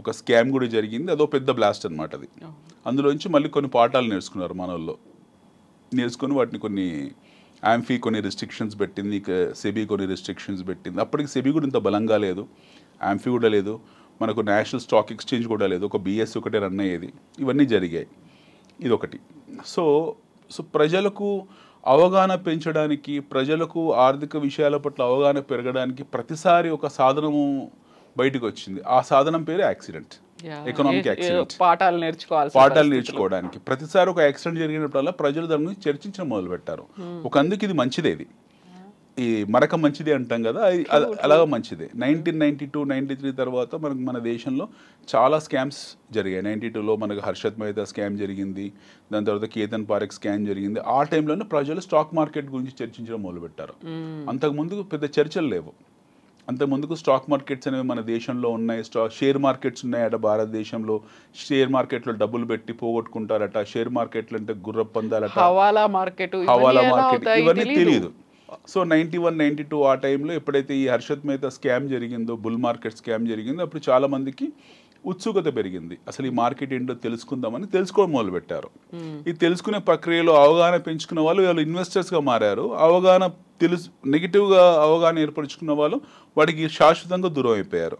ఒక స్కామ్ కూడా జరిగింది. అదో పెద్ద బ్లాస్ట్ అనమాట అది. అందులోంచి మళ్ళీ కొన్ని పాఠాలు నేర్చుకున్నారు మనల్లో. నేర్చుకుని వాటిని కొన్ని ఆంఫీ కొన్ని రిస్ట్రిక్షన్స్ పెట్టింది, సెబీ కొన్ని రిస్ట్రిక్షన్స్ పెట్టింది. అప్పటికి సెబీ కూడా ఇంత బలంగా లేదు, ఆంఫీ కూడా లేదు, మనకు నేషనల్ స్టాక్ ఎక్స్చేంజ్ కూడా లేదు, ఒక బిఎస్సి ఒకటే రన్ అయ్యేది. ఇవన్నీ జరిగాయి. ఇదొకటి. సో ప్రజలకు అవగాహన పెంచడానికి, ప్రజలకు ఆర్థిక విషయాల పట్ల అవగాహన పెరగడానికి ప్రతిసారి ఒక సాధనము బయటకు వచ్చింది. ఆ సాధనం పేరు యాక్సిడెంట్, ఎకనామిక్ యాక్సిడెంట్.
పాఠాలు
నేర్చుకోవడానికి ప్రతిసారి ఒక యాక్సిడెంట్ జరిగినప్పుడల్లా ప్రజలు దాని గురించి చర్చించడం మొదలు పెట్టారు. ఒక అందుకు ఇది మంచిదే, ఇది ఈ మరక మంచిది అంటాం కదా, అలాగా మంచిదే. 1992, 93 తర్వాత మనకు మన దేశంలో చాలా స్కామ్స్ జరిగాయి. 92లో మనకు హర్షద్ మెహతా స్కామ్ జరిగింది, దాని తర్వాత కేతన్ పారెక్ స్కామ్ జరిగింది. ఆ టైంలోనే ప్రజలు స్టాక్ మార్కెట్ గురించి చర్చించడం మొదలుపెట్టారు. అంతకుముందు పెద్ద చర్చలు లేవు. అంతకుముందుకు స్టాక్ మార్కెట్స్ అనేవి మన దేశంలో ఉన్నాయి, షేర్ మార్కెట్స్ ఉన్నాయట భారతదేశంలో. షేర్ మార్కెట్లో డబ్బులు పెట్టి పోగొట్టుకుంటారట, షేర్ మార్కెట్లు అంటే గుర్ర పందాలట, హవాలా మార్కెట్, ఇవన్నీ తెలియదు. సో 91, 92 ఆ టైంలో ఎప్పుడైతే ఈ హర్షద్ మెహతా స్కామ్ జరిగిందో, బుల్ మార్కెట్ స్కామ్ జరిగిందో, అప్పుడు చాలా మందికి ఉత్సుకత పెరిగింది. అసలు ఈ మార్కెట్ ఏంటో తెలుసుకుందామని తెలుసుకోవడం మొదలుపెట్టారు. ఈ తెలుసుకునే ప్రక్రియలో అవగాహన పెంచుకున్న వాళ్ళు ఇన్వెస్టర్స్గా మారారు. నెగిటివ్గా అవగాహన ఏర్పరచుకున్న వాళ్ళు వాటికి శాశ్వతంగా దూరం అయిపోయారు.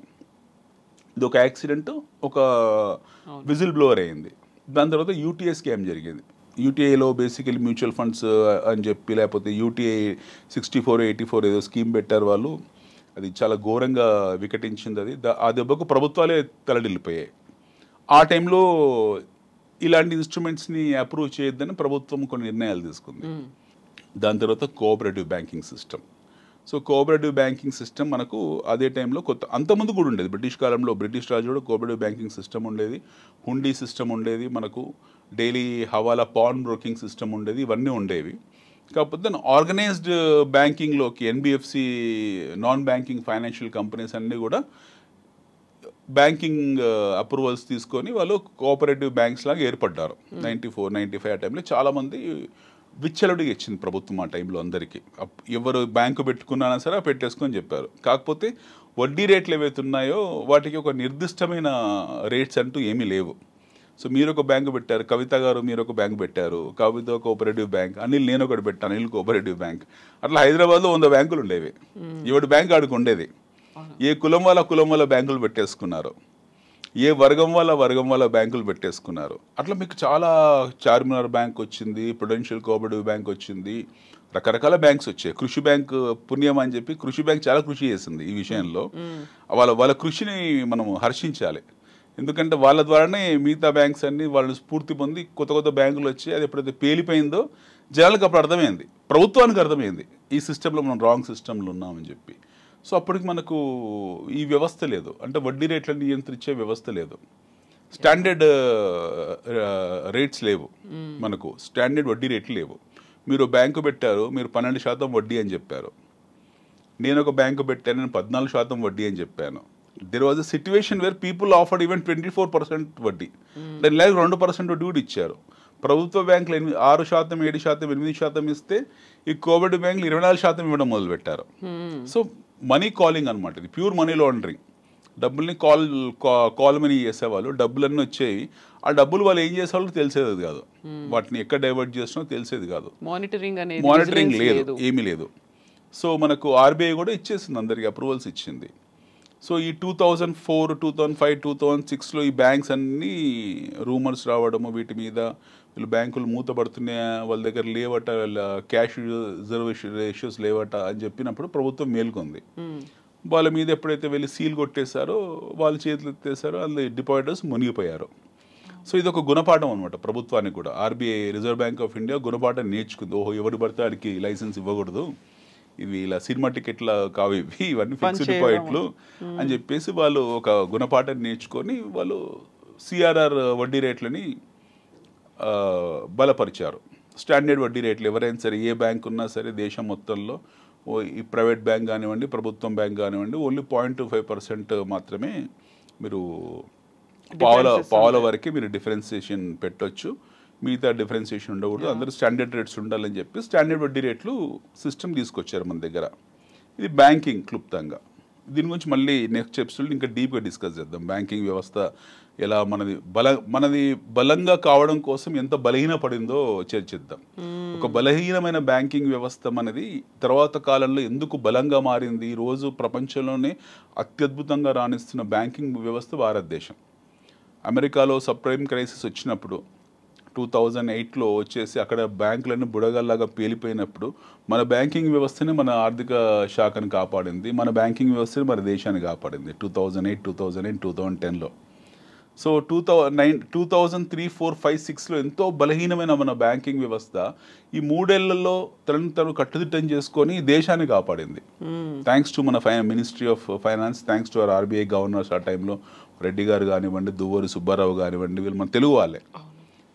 ఇది ఒక యాక్సిడెంట్, ఒక విజిల్ బ్లోవర్ అయింది. దాని తర్వాత యూటీఏ స్కామ్ జరిగింది. యూటీఐలో బేసికలీ మ్యూచువల్ ఫండ్స్ అని చెప్పి, లేకపోతే యూటీఐ 64, 84 ఏదో స్కీమ్ పెట్టారు వాళ్ళు. అది చాలా ఘోరంగా వికటించింది. అది ఆ దెబ్బకు ప్రభుత్వాలే తలడిల్లిపోయాయి. ఆ టైంలో ఇలాంటి ఇన్స్ట్రుమెంట్స్ని అప్రూవ్ చేయొద్దని ప్రభుత్వం కొన్ని నిర్ణయాలు తీసుకుంది. దాని తర్వాత cooperative banking system. So cooperative banking system మనకు అదే టైంలో అంతకుముందు కూడా ఉండేది. బ్రిటిష్ కాలంలో బ్రిటిష్ రాజు కూడా కోఆపరేటివ్ బ్యాంకింగ్ సిస్టమ్ ఉండేది, హుండీ సిస్టమ్ ఉండేది, మనకు daily hawala pawn broking system ఉండేది, ఇవన్నీ ఉండేవి. కాకపోతే ఆర్గనైజ్డ్ బ్యాంకింగ్లోకి NBFC, non banking financial companies అన్నీ కూడా బ్యాంకింగ్ అప్రూవల్స్ తీసుకొని వాళ్ళు కోఆపరేటివ్ బ్యాంక్స్ లాగా ఏర్పడ్డారు. 94, 95 ఆ టైంలో చాలామంది విచ్చలవిడిగా ఇచ్చింది ప్రభుత్వం ఆ టైంలో అందరికీ. ఎవరు బ్యాంకు పెట్టుకున్నా సరే పెట్టేసుకొని చెప్పారు. కాకపోతే వడ్డీ రేట్లు ఏవైతే ఉన్నాయో వాటికి ఒక నిర్దిష్టమైన రేట్స్ అంటూ ఏమీ లేవు. సో మీరు ఒక బ్యాంకు పెట్టారు, కవిత గారు మీరు ఒక బ్యాంకు పెట్టారు, కవిత కోఆపరేటివ్ బ్యాంక్, అనిల్ నేను ఒకటి పెట్టాను, అనిల్ కోఆపరేటివ్ బ్యాంక్. అట్లా హైదరాబాద్లో 100 బ్యాంకులు ఉండేవి. ఎవడి బ్యాంక్ ఆడికి ఉండేది. ఏ కులం వాళ్ళ బ్యాంకులు పెట్టేసుకున్నారు, ఏ వర్గం వాళ్ళ బ్యాంకులు పెట్టేసుకున్నారు. అట్లా మీకు చాలా చార్మినార్ బ్యాంక్ వచ్చింది, ప్రుడెన్షియల్ కోఆపరేటివ్ బ్యాంక్ వచ్చింది, రకరకాల బ్యాంక్స్ వచ్చాయి. కృషి బ్యాంక్ పుణ్యం అని చెప్పి కృషి బ్యాంక్ చాలా కృషి చేసింది ఈ విషయంలో. వాళ్ళ కృషిని మనం హర్షించాలి. ఎందుకంటే వాళ్ళ ద్వారానే మిగతా బ్యాంక్స్ అన్ని వాళ్ళు స్ఫూర్తి పొంది కొత్త బ్యాంకులు వచ్చి అది ఎప్పుడైతే పేలిపోయిందో జనాలకు అప్పుడు అర్థమైంది, ప్రభుత్వానికి అర్థమైంది ఈ సిస్టంలో మనం రాంగ్ సిస్టంలో ఉన్నామని చెప్పి. సో అప్పటికి మనకు ఈ వ్యవస్థ లేదు, అంటే వడ్డీ రేట్లను నియంత్రించే వ్యవస్థ లేదు, స్టాండర్డ్ రేట్స్ లేవు, మనకు స్టాండర్డ్ వడ్డీ రేట్లు లేవు. మీరు బ్యాంకు పెట్టారు, మీరు 12% వడ్డీ అని చెప్పారు. నేను ఒక బ్యాంకు పెట్టాను, నేను 14% వడ్డీ అని చెప్పాను. There was a situation where people offered even 24% వడ్డీ, దాని లేక 2% వడ్డీ కూడా ఇచ్చారు. ప్రభుత్వ బ్యాంకులు 6%, 7%, 8% ఇస్తే ఈ కోవిడ్ బ్యాంకులు 24% ఇవ్వడం మొదలుపెట్టారు. సో మనీ కాలింగ్ అనమాట, ఇది ప్యూర్ మనీ లాండరింగ్. డబ్బుల్ని కాల్ మనీ చేసేవాళ్ళు, డబ్బులన్నీ వచ్చేవి. ఆ డబ్బులు వాళ్ళు ఏం చేసేవాళ్ళు తెలిసేది కాదు, వాటిని ఎక్కడ డైవర్ట్ చేసినా తెలిసేది కాదు. మానిటరింగ్ లేదు, ఏమీ లేదు. సో మనకు ఆర్బీఐ కూడా ఇచ్చేసింది, అందరికి అప్రూవల్స్ ఇచ్చింది. సో ఈ 2004, 2005, 2006లో ఈ బ్యాంక్స్ అన్నీ రూమర్స్ రావడము, వీటి మీద వీళ్ళు బ్యాంకులు మూతపడుతున్నాయా, వాళ్ళ దగ్గర లేవట, క్యాష్ రిజర్వేషన్ రేషియోస్ లేవట అని చెప్పినప్పుడు ప్రభుత్వం మేల్కొంది. వాళ్ళ మీద ఎప్పుడైతే వెళ్ళి సీల్ కొట్టేశారో, వాళ్ళ చేతులు ఎత్తేసారో, అందులో డిపాజిటర్స్ మునిగిపోయారు. సో ఇది ఒక గుణపాఠం అనమాట ప్రభుత్వానికి కూడా. RBI, reserve bank of India గుణపాఠం నేర్చుకుంది. ఓహో, ఎవరు పడితే వాడికి లైసెన్స్ ఇవ్వకూడదు, ఇవి ఇలా సినిమా టికెట్ల కావు, ఇవన్నీ ఫిక్స్డ్ డిపాజిట్లు అని చెప్పేసి వాళ్ళు ఒక గుణపాఠం నేర్చుకొని వాళ్ళు సిఆర్ఆర్ వడ్డీ రేట్లని బలపరిచారు. స్టాండర్డ్ వడ్డీ రేట్లు ఎవరైనా సరే, ఏ బ్యాంక్ ఉన్నా సరే దేశం మొత్తంలో, ఈ ప్రైవేట్ బ్యాంక్ కానివ్వండి, ప్రభుత్వం బ్యాంక్ కానివ్వండి, ఓన్లీ 0.25% మాత్రమే మీరు పావుల వరకు మీరు డిఫరెన్సియేషన్ పెట్టొచ్చు, మిగతా డిఫరెన్సియేషన్ ఉండకూడదు, అందరూ స్టాండర్డ్ రేట్స్ ఉండాలని చెప్పి స్టాండర్డ్ వడ్డీ రేట్లు సిస్టమ్ తీసుకొచ్చారు మన దగ్గర. ఇది బ్యాంకింగ్ క్లుప్తంగా. దీని గురించి మళ్ళీ నెక్స్ట్ ఎపిసోడ్ ఇంకా డీప్గా డిస్కస్ చేద్దాం. బ్యాంకింగ్ వ్యవస్థ ఎలా మనది బలంగా కావడం కోసం ఎంత బలహీనపడిందో చర్చిద్దాం. ఒక బలహీనమైన బ్యాంకింగ్ వ్యవస్థ మనది తర్వాత కాలంలో ఎందుకు బలంగా మారింది, ఈరోజు ప్రపంచంలోనే అత్యద్భుతంగా రాణిస్తున్న బ్యాంకింగ్ వ్యవస్థ భారతదేశం. అమెరికాలో సబ్ప్రైమ్ క్రైసిస్ వచ్చినప్పుడు 2008లో వచ్చేసి అక్కడ బ్యాంకులన్నీ బుడగల్లాగా పేలిపోయినప్పుడు మన బ్యాంకింగ్ వ్యవస్థని, మన ఆర్థిక శాఖను కాపాడింది, మన బ్యాంకింగ్ వ్యవస్థని మన దేశాన్ని కాపాడింది 2008, 2009, 2010లో. సో 2003, 4, 5, 6లో ఎంతో బలహీనమైన మన బ్యాంకింగ్ వ్యవస్థ ఈ 3 ఏళ్లలో తను కట్టుదిట్టం చేసుకొని దేశాన్ని కాపాడింది. థ్యాంక్స్ టు మన ministry of finance, thanks to our RBI governors. ఆ టైంలో రెడ్డి గారు కానివ్వండి, దువ్వూరి సుబ్బారావు కానివ్వండి, వీళ్ళు మన తెలుగు వాళ్ళే.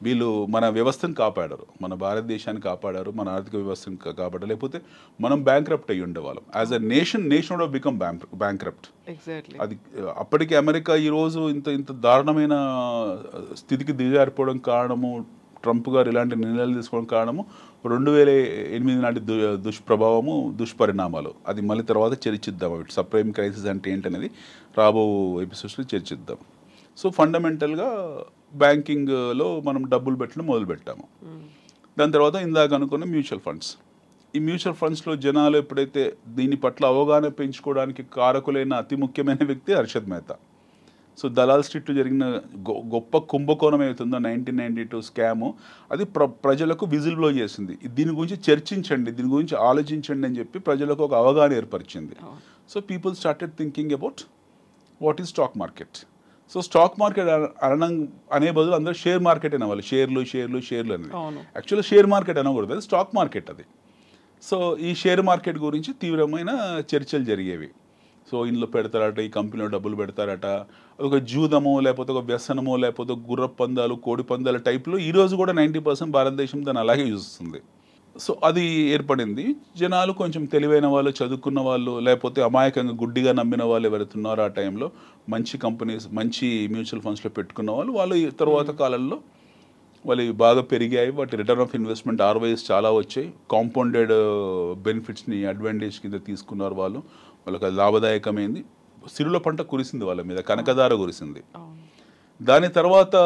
వీళ్ళు మన వ్యవస్థను కాపాడారు, మన భారతదేశాన్ని కాపాడారు, మన ఆర్థిక వ్యవస్థను కాపాడారు. లేకపోతే మనం బ్యాంక్రప్ట్ అయ్యి ఉండేవాళ్ళం. As a nation would have become bankrupt. అది అప్పటికి అమెరికా ఈరోజు ఇంత దారుణమైన స్థితికి దిగజారిపోవడం కారణము, ట్రంప్ గారు ఇలాంటి నిర్ణయాలు తీసుకోవడం కారణము 2008 నాటి దుష్ప్రభావము, దుష్పరిణామాలు. అది మళ్ళీ తర్వాత చర్చిద్దాం. సబ్ప్రైమ్ క్రైసిస్ అంటే ఏంటనేది రాబో ఎపిసోడ్స్లో చర్చిద్దాం. సో ఫండమెంటల్గా బ్యాంకింగ్లో మనం డబ్బులు పెట్టడం మొదలుపెట్టాము. దాని తర్వాత ఇందాక అనుకున్న మ్యూచువల్ ఫండ్స్. ఈ మ్యూచువల్ ఫండ్స్లో జనాలు ఎప్పుడైతే దీని పట్ల అవగాహన పెంచుకోవడానికి కారకులైన అతి ముఖ్యమైన వ్యక్తి హర్షద్ మెహతా. సో దలాల్ స్ట్రీట్లో జరిగిన గొప్ప కుంభకోణం ఏమవుతుందో 1992 స్కాము, అది ప్రజలకు విజిల్ బ్లో చేసింది. దీని గురించి చర్చించండి, దీని గురించి ఆలోచించండి అని చెప్పి ప్రజలకు ఒక అవగాహన ఏర్పరిచింది. So people started thinking about what is stock market. So stock market అనే బదులు అందరూ షేర్ మార్కెట్ అనేవాళ్ళు. షేర్లు అనేది యాక్చువల్గా షేర్ మార్కెట్ అనకూడదు, అది స్టాక్ మార్కెట్ అది. సో ఈ షేర్ మార్కెట్ గురించి తీవ్రమైన చర్చలు జరిగేవి. సో ఇందులో పెడతారట, ఈ కంపెనీలో డబ్బులు పెడతారట, ఒక జూదమో లేకపోతే ఒక వ్యసనమో లేకపోతే గుర్ర పందాలు, కోడి పందాల టైప్లో ఈరోజు కూడా 90% భారతదేశం దాన్ని అలాగే చూస్తుంది. సో అది ఏర్పడింది. జనాలు కొంచెం తెలివైన వాళ్ళు, చదువుకున్న వాళ్ళు, లేకపోతే అమాయకంగా గుడ్డిగా నమ్మిన వాళ్ళు ఎవరైతున్నారో ఆ టైంలో మంచి కంపెనీస్, మంచి మ్యూచువల్ ఫండ్స్లో పెట్టుకున్న వాళ్ళు తర్వాత కాలంలో వాళ్ళు బాగా పెరిగాయి. వాటి రిటర్న్ ఆఫ్ ఇన్వెస్ట్మెంట్ ROIs చాలా వచ్చాయి. కాంపౌండెడ్ బెనిఫిట్స్ని అడ్వాంటేజ్ కింద తీసుకున్నారు వాళ్ళు. వాళ్ళకి అది లాభదాయకమైంది. సిరుల పంట కురిసింది వాళ్ళ మీద, కనకదార కురిసింది. దాని తర్వాత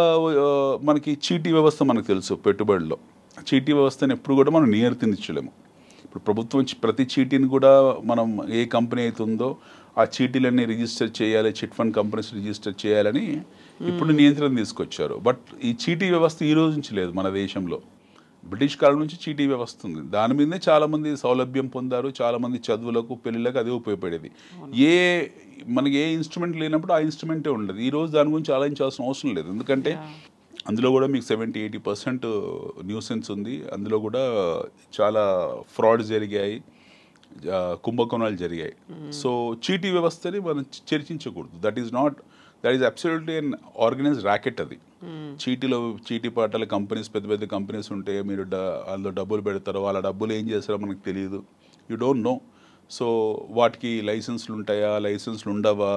మనకి చీటీ వ్యవస్థ మనకు తెలుసు. పెట్టుబడిలో చీటీ వ్యవస్థను ఎప్పుడు కూడా మనం నియంత్రించలేము. ఇప్పుడు ప్రభుత్వం ప్రతి చీటీని కూడా మనం ఏ కంపెనీ అయితే ఉందో ఆ చీటీలన్నీ రిజిస్టర్ చేయాలి, చిట్ ఫండ్ కంపెనీస్ రిజిస్టర్ చేయాలని ఇప్పుడు నియంత్రణ తీసుకొచ్చారు. బట్ ఈ చీటీ వ్యవస్థ ఈ రోజు నుంచి లేదు మన దేశంలో. బ్రిటిష్ కాలం నుంచి చీటీ వ్యవస్థ ఉంది. దాని మీదనే చాలామంది సౌలభ్యం పొందారు. చాలామంది చదువులకు, పెళ్ళిళ్ళకు అదే ఉపయోగపడేది. మనకి ఏ ఇన్స్ట్రుమెంట్ లేనప్పుడు ఆ ఇన్స్ట్రుమెంటే ఉండదు. ఈరోజు దాని గురించి ఆలోచించాల్సిన అవసరం లేదు. ఎందుకంటే అందులో కూడా మీకు 70-80% న్యూసెన్స్ ఉంది. అందులో కూడా చాలా ఫ్రాడ్ జరిగాయి, కుంభకోణాలు జరిగాయి. సో చీటీ వ్యవస్థని మనం చర్చించకూడదు. That is absolutely unorganised racket. అది చీటీ పాటల కంపెనీస్, పెద్ద పెద్ద కంపెనీస్ ఉంటే మీరు అందులో డబ్బులు పెడతారో, వాళ్ళ డబ్బులు ఏం చేస్తారో మనకు తెలియదు. You don't know. సో వాటికి లైసెన్స్లు ఉంటాయా, లైసెన్స్లు ఉండవా,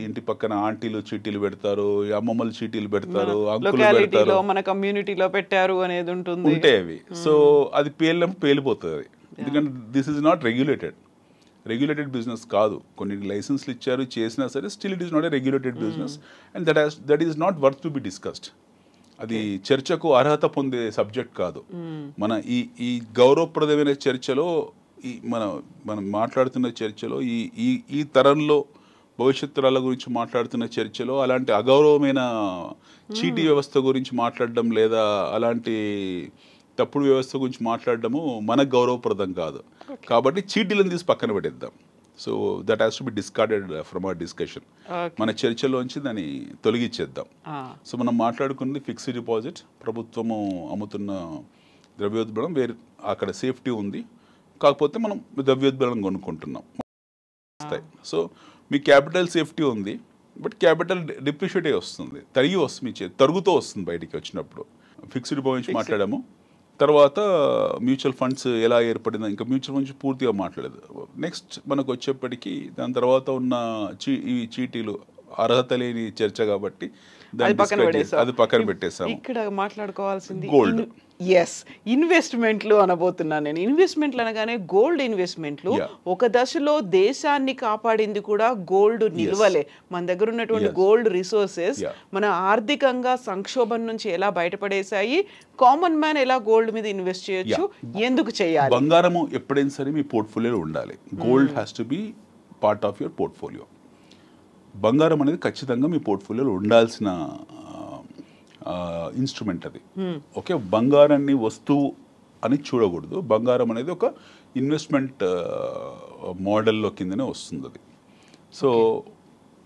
ఇంటి పక్కన ఆంటీలు చీటీలు పెడతారు, అమ్మమ్మలు చీటీలు పెడతారు, అంకులు
లొకాలిటీలో
పెడతారు,
మన కమ్యూనిటీలో పెట్టారు అనేది ఉంటుంది.
ఉంటాయి అవి. సో అది పేలిపోతుంది అది, ఎందుకంటే this is not regulated business కాదు. కొన్ని లైసెన్స్లు ఇచ్చారు చేసినా సరే still it is not a regulated business and that is not worth to be discussed. అది చర్చకు అర్హత పొందే సబ్జెక్ట్ కాదు. మన ఈ గౌరవప్రదమైన చర్చలో మనం మాట్లాడుతున్న చర్చలో ఈ తరంలో భవిష్యత్ తరాల గురించి మాట్లాడుతున్న చర్చలో అలాంటి అగౌరవమైన చీటీ వ్యవస్థ గురించి మాట్లాడడం లేదా అలాంటి తప్పుడు వ్యవస్థ గురించి మాట్లాడడము మనకు గౌరవప్రదం కాదు. కాబట్టి చీటీలను తీసి పక్కన పెట్టేద్దాం. So that has to be discarded from our discussion. మన చర్చలోంచి దాన్ని తొలగించేద్దాం. సో మనం మాట్లాడుకున్నది ఫిక్స్డ్ డిపాజిట్, ప్రభుత్వము అమ్ముతున్న ద్రవ్యోల్బణం, వేరే అక్కడ సేఫ్టీ ఉంది, కాకపోతే మనం ద్రవ్యోల్బణం కొనుక్కుంటున్నాం. సో మీ క్యాపిటల్ సేఫ్టీ ఉంది, బట్ క్యాపిటల్ డిప్రిషియేట్ వస్తుంది, తరుగుతూ వస్తుంది బయటికి వచ్చినప్పుడు. ఫిక్స్డ్ డిపాజిట్ మాట్లాడాము. తర్వాత మ్యూచువల్ ఫండ్స్ ఎలా ఏర్పడిందో, ఇంకా మ్యూచువల్ ఫండ్స్ పూర్తిగా మాట్లాడలేదు. నెక్స్ట్ మనకు వచ్చేప్పటికీ దాని తర్వాత ఉన్న ఈ చీటీలు అర్హత లేని చర్చ కాబట్టి అది పక్కన పెట్టేసాము.
ఇక్కడ మాట్లాడుకోవాల్సింది
గోల్డ్.
ఎస్, ఇన్వెస్ట్మెంట్లు అనబోతున్నాను నేను. ఇన్వెస్ట్మెంట్లు అనగానే గోల్డ్ ఇన్వెస్ట్మెంట్లు ఒక దశలో దేశాన్ని కాపాడింది కూడా గోల్డ్ నిల్వలే. మన దగ్గర ఉన్నటువంటి గోల్డ్ రిసోర్సెస్ మన ఆర్థికంగా సంక్షోభం నుంచి ఎలా బయటపడేశాయి, కామన్ మ్యాన్ ఎలా గోల్డ్ మీద ఇన్వెస్ట్ చేయొచ్చు, ఎందుకు చేయాలి?
బంగారము ఎప్పుడైనా సరే మీ పోర్ట్ఫోలియోలో ఉండాలి. Gold has to be part of your portfolio. బంగారం అనేది ఖచ్చితంగా మీ పోర్ట్ఫోలియోలో ఉండాల్సిన ఇన్స్ట్రుమెంట్ అది. ఓకే, బంగారాన్ని వస్తువు అని చూడకూడదు. బంగారం అనేది ఒక ఇన్వెస్ట్మెంట్ మోడల్లో కిందనే వస్తుంది అది. సో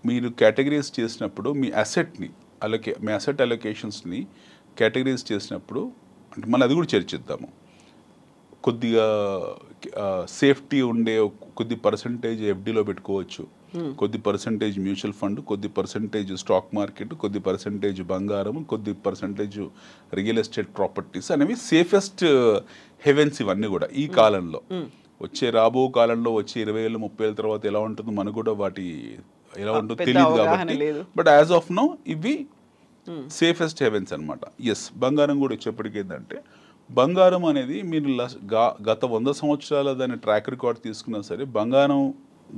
మీరు కేటగిరీస్ చేసినప్పుడు మీ అసెట్ని మీ అసెట్ అలొకేషన్స్ని కేటగిరీస్ చేసినప్పుడు, అంటే మళ్ళీ అది కూడా చర్చిద్దాము. కొద్దిగా సేఫ్టీ ఉండే కొద్ది పర్సంటేజ్ ఎఫ్డీలో పెట్టుకోవచ్చు, కొద్ది పర్సంటేజ్ మ్యూచువల్ ఫండ్, కొద్ది పర్సంటేజ్ స్టాక్ మార్కెట్, కొద్ది పర్సంటేజ్ బంగారం, కొద్ది పర్సంటేజ్ రియల్ ఎస్టేట్ ప్రాపర్టీస్ అనేవి సేఫెస్ట్ హెవెన్స్ ఇవన్నీ కూడా. ఈ కాలంలో రాబో కాలంలో వచ్చే 20 ఏళ్ళు 30 ఏళ్ళ తర్వాత ఎలా ఉంటుందో మనకు కూడా వాటి ఎలా ఉంటుందో తెలియదు కాబట్టి, బట్ యాజ్ ఆఫ్ నో ఇవి సేఫెస్ట్ హెవెన్స్ అనమాట. ఎస్, బంగారం కూడా వచ్చేప్పటికి ఏంటంటే, బంగారం అనేది మీరు గత 100 సంవత్సరాల దాని ట్రాక్ రికార్డ్ తీసుకున్నా సరే, బంగారం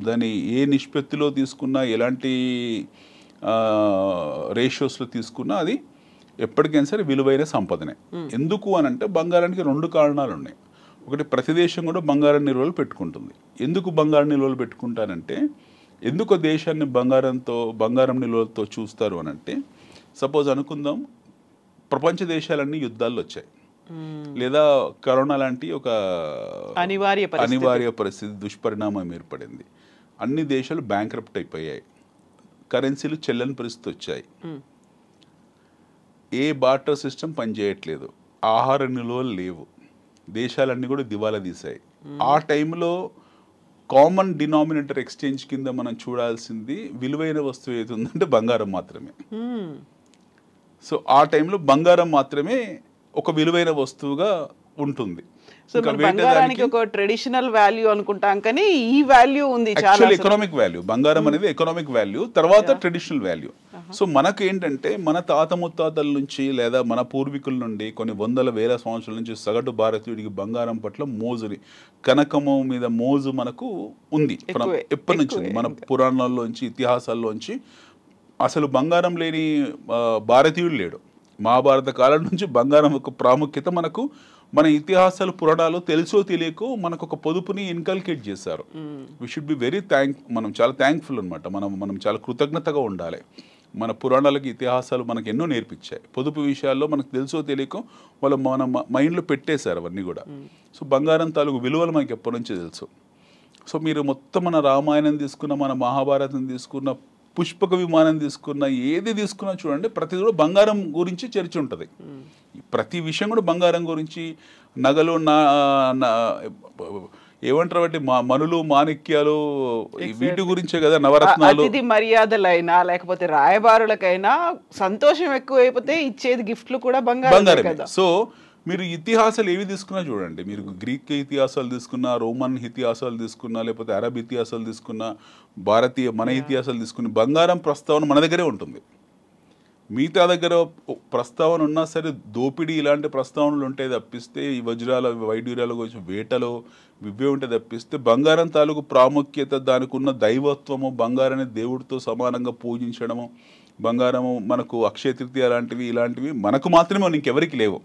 దాని ఏ నిష్పత్తిలో తీసుకున్నా, ఎలాంటి రేషియోస్లో తీసుకున్నా అది ఎప్పటికైనా సరే విలువైన సంపదనే. ఎందుకు అని అంటే బంగారానికి 2 కారణాలు ఉన్నాయి. ఒకటి, ప్రతి దేశం కూడా బంగారం నిల్వలు పెట్టుకుంటుంది. ఎందుకు బంగారం నిల్వలు పెట్టుకుంటారంటే, ఎందుకు దేశాన్ని బంగారం నిల్వలతో చూస్తారు అని అంటే, సపోజ్ అనుకుందాం ప్రపంచ దేశాలన్నీ యుద్ధాల్లో వచ్చాయి, లేదా కరోనా లాంటి ఒక అనివార్య పరిస్థితి దుష్పరిణామం ఏర్పడింది. అన్ని దేశాలు బ్యాంక్రప్ట్ అయిపోయాయి, కరెన్సీలు చెల్లని పరిస్థితి వచ్చాయి, ఏ బార్టర్ సిస్టమ్ పనిచేయట్లేదు, ఆహార నిల్వలు లేవు, దేశాలన్నీ కూడా దివాలా తీశాయి. ఆ టైంలో కామన్ డినామినేటర్ ఎక్స్చేంజ్ కింద మనం చూడాల్సింది విలువైన వస్తువు ఏది ఉందంటే బంగారం మాత్రమే. సో ఆ టైంలో బంగారం మాత్రమే ఒక విలువైన వస్తువుగా ఉంటుంది.
సో బంగారానికి ఒక ట్రెడిషనల్ వాల్యూ అనుకుంటాం, కానీ ఈ వాల్యూ ఉంది,
యాక్చువల్లీ ఎకనామిక్ వాల్యూ. బంగారం అనేది ఎకనామిక్ వాల్యూ, తర్వాత ట్రెడిషనల్ వాల్యూ. సో మనకు ఏంటంటే, మన తాత ముత్తాతల నుంచి లేదా మన పూర్వీకుల నుండి కొన్ని వందల వేల సంవత్సరాల నుంచి సగటు భారతీయుడికి బంగారం పట్ల మోజుని, కనకము మీద మోజు మనకు ఉంది ఎప్పటి నుంచి. మన పురాణాల్లోంచి, ఇతిహాసాల్లోంచి అసలు బంగారం లేని భారతీయుడు లేడు. మహాభారత కాలం నుంచి బంగారం యొక్క ప్రాముఖ్యత మనకు మన ఇతిహాసాలు, పురాణాలు తెలుసో తెలియకో మనకు ఒక పొదుపుని ఇన్కల్కేట్ చేశారు. వి షుడ్ బి వెరీ మనం చాలా థ్యాంక్ఫుల్ అనమాట. మనం చాలా కృతజ్ఞతగా ఉండాలి. మన పురాణాలకి, ఇతిహాసాలు మనకు ఎన్నో నేర్పించాయి. పొదుపు విషయాల్లో మనకు తెలుసో తెలియకో వాళ్ళు మన మైండ్లో పెట్టేశారు అవన్నీ కూడా. సో బంగారం తాలూకు విలువలు మనకి ఎప్పటి నుంచో తెలుసు. సో మీరు మొత్తం మన రామాయణం తీసుకున్న, మన మహాభారతం తీసుకున్న, పుష్పక విమానం తీసుకున్న, ఏది తీసుకున్నా చూడండి, ప్రతి కూడా బంగారం గురించి చర్చ ఉంటుంది. ప్రతి విషయం కూడా బంగారం గురించి. నగలు, ఏమంటారు అంటే మనులు, మాణిక్యాలు, వీటి గురించే కదా నవరత్నాలు.
అతిథి మర్యాదలైనా లేకపోతే రాయబారులకైనా సంతోషం ఎక్కువైపోతే ఇచ్చేది గిఫ్ట్లు కూడా బంగారం.
సో మీరు ఇతిహాసాలు ఏవి తీసుకున్నా చూడండి, మీరు గ్రీక్ ఇతిహాసాలు తీసుకున్నా, రోమన్ ఇతిహాసాలు తీసుకున్నా, లేకపోతే అరబ్ ఇతిహాసాలు తీసుకున్నా, భారతీయ మన ఇతిహాసాలు తీసుకుని బంగారం ప్రస్తావన మన దగ్గరే ఉంటుంది. మిగతా దగ్గర ప్రస్తావన ఉన్నా సరే దోపిడీ ఇలాంటి ప్రస్తావనలు ఉంటాయి తప్పిస్తే, ఈ వజ్రాల వైడ్యూర్యాల గురించి వేటలో ఇవే ఉంటాయి తప్పిస్తే, బంగారం తాలూకు ప్రాముఖ్యత, దానికి ఉన్న దైవత్వము, బంగారాన్ని దేవుడితో సమానంగా పూజించడము, బంగారము మనకు అక్షయ తృతీయ లాంటివి ఇలాంటివి మనకు మాత్రమే, ఇంకెవరికి లేవు.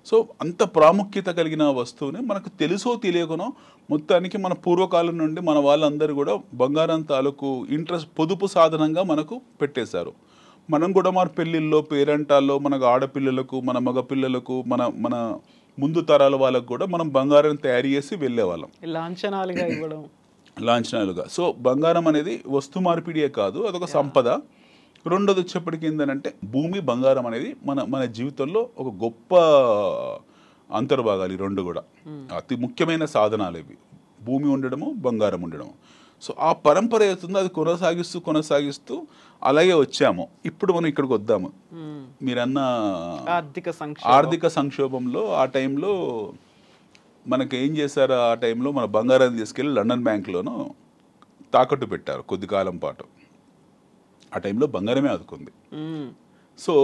సో అంత ప్రాముఖ్యత కలిగిన వస్తువుని మనకు తెలుసో తెలియకనో మొత్తానికి మన పూర్వకాలం నుండి మన వాళ్ళందరూ కూడా బంగారం తాలూకు ఇంట్రెస్ట్ పొదుపు సాధనంగా మనకు పెట్టేశారు. మనం కూడా మన పెళ్ళిళ్ళలో, పేరంటాల్లో మనకు ఆడపిల్లలకు, మన మగ పిల్లలకు, మన మన ముందు తరాల వాళ్ళకు కూడా మనం బంగారం తయారు చేసి వెళ్ళేవాళ్ళం,
లాంఛనాలుగా ఇవ్వడం,
లాంఛనాలుగా. సో బంగారం అనేది వస్తు మార్పిడియే కాదు, అదొక సంపద. రెండోది వచ్చేప్పటికి ఏంటంటే భూమి, బంగారం అనేది మన మన జీవితంలో ఒక గొప్ప అంతర్భాగాలు. ఈ రెండు కూడా అతి ముఖ్యమైన సాధనాలు ఇవి, భూమి ఉండడము, బంగారం ఉండడము. సో ఆ పరంపర అవుతుందో అది కొనసాగిస్తూ అలాగే వచ్చాము. ఇప్పుడు మనం ఇక్కడికి వద్దాము. మీరన్న ఆర్థిక సంక్షోభంలో ఆ టైంలో మనకి ఏం చేశారు, ఆ టైంలో మన బంగారాన్ని తీసుకెళ్ళి లండన్ బ్యాంకులోనూ తాకట్టు పెట్టారు కొద్ది కాలం పాటు. ఆ టైంలో బంగారమే ఆదుకుంది. సో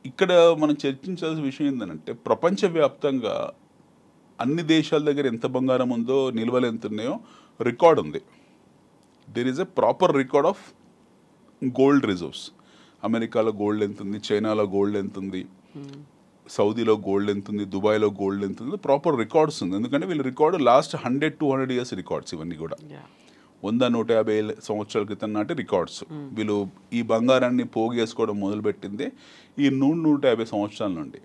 ఇక్కడ మనం చర్చించాల్సిన విషయం ఏంటంటే, ప్రపంచవ్యాప్తంగా అన్ని దేశాల దగ్గర ఎంత బంగారం ఉందో, నిల్వలు ఎంత ఉన్నాయో రికార్డ్ ఉంది. There is a proper record of gold reserves. అమెరికాలో గోల్డ్ ఎంత ఉంది, చైనాలో గోల్డ్ ఎంత ఉంది, సౌదీలో గోల్డ్ ఎంత ఉంది, దుబాయ్లో గోల్డ్ ఎంత ఉంది, ప్రాపర్ రికార్డ్స్ ఉంది. ఎందుకంటే వీళ్ళ రికార్డు లాస్ట్ 100-200 ఇయర్స్ రికార్డ్స్ ఇవన్నీ కూడా. 100-150 సంవత్సరాల క్రితం నాటి రికార్డ్స్. వీళ్ళు ఈ బంగారాన్ని పోగేసుకోవడం మొదలుపెట్టిందే ఈ 100-150 సంవత్సరాల నుండి.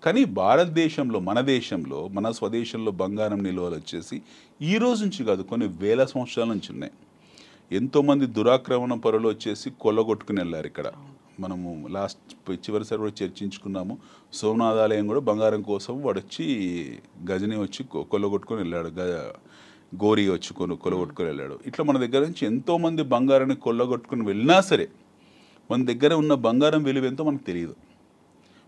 కానీ భారతదేశంలో, మన దేశంలో, మన స్వదేశంలో బంగారం నిల్వలు వచ్చేసి ఈ రోజు నుంచి కాదు, కొన్ని వేల సంవత్సరాల నుంచి ఉన్నాయి. ఎంతోమంది దురాక్రమణ పరులు వచ్చేసి కొల్లగొట్టుకుని వెళ్ళారు. ఇక్కడ మనము చివరిసారి కూడా చర్చించుకున్నాము. సోమనాథ్ ఆలయం కూడా బంగారం కోసం వాడు వచ్చి గజని వచ్చి కొల్లగొట్టుకొని వెళ్ళాడు, గోరి వచ్చి కొల్లగొట్టుకొని వెళ్ళాడు. ఇట్లా మన దగ్గర నుంచి ఎంతోమంది బంగారాన్ని కొల్లగొట్టుకుని వెళ్ళినా సరే మన దగ్గర ఉన్న బంగారం విలువ ఎంతో మనకు తెలియదు.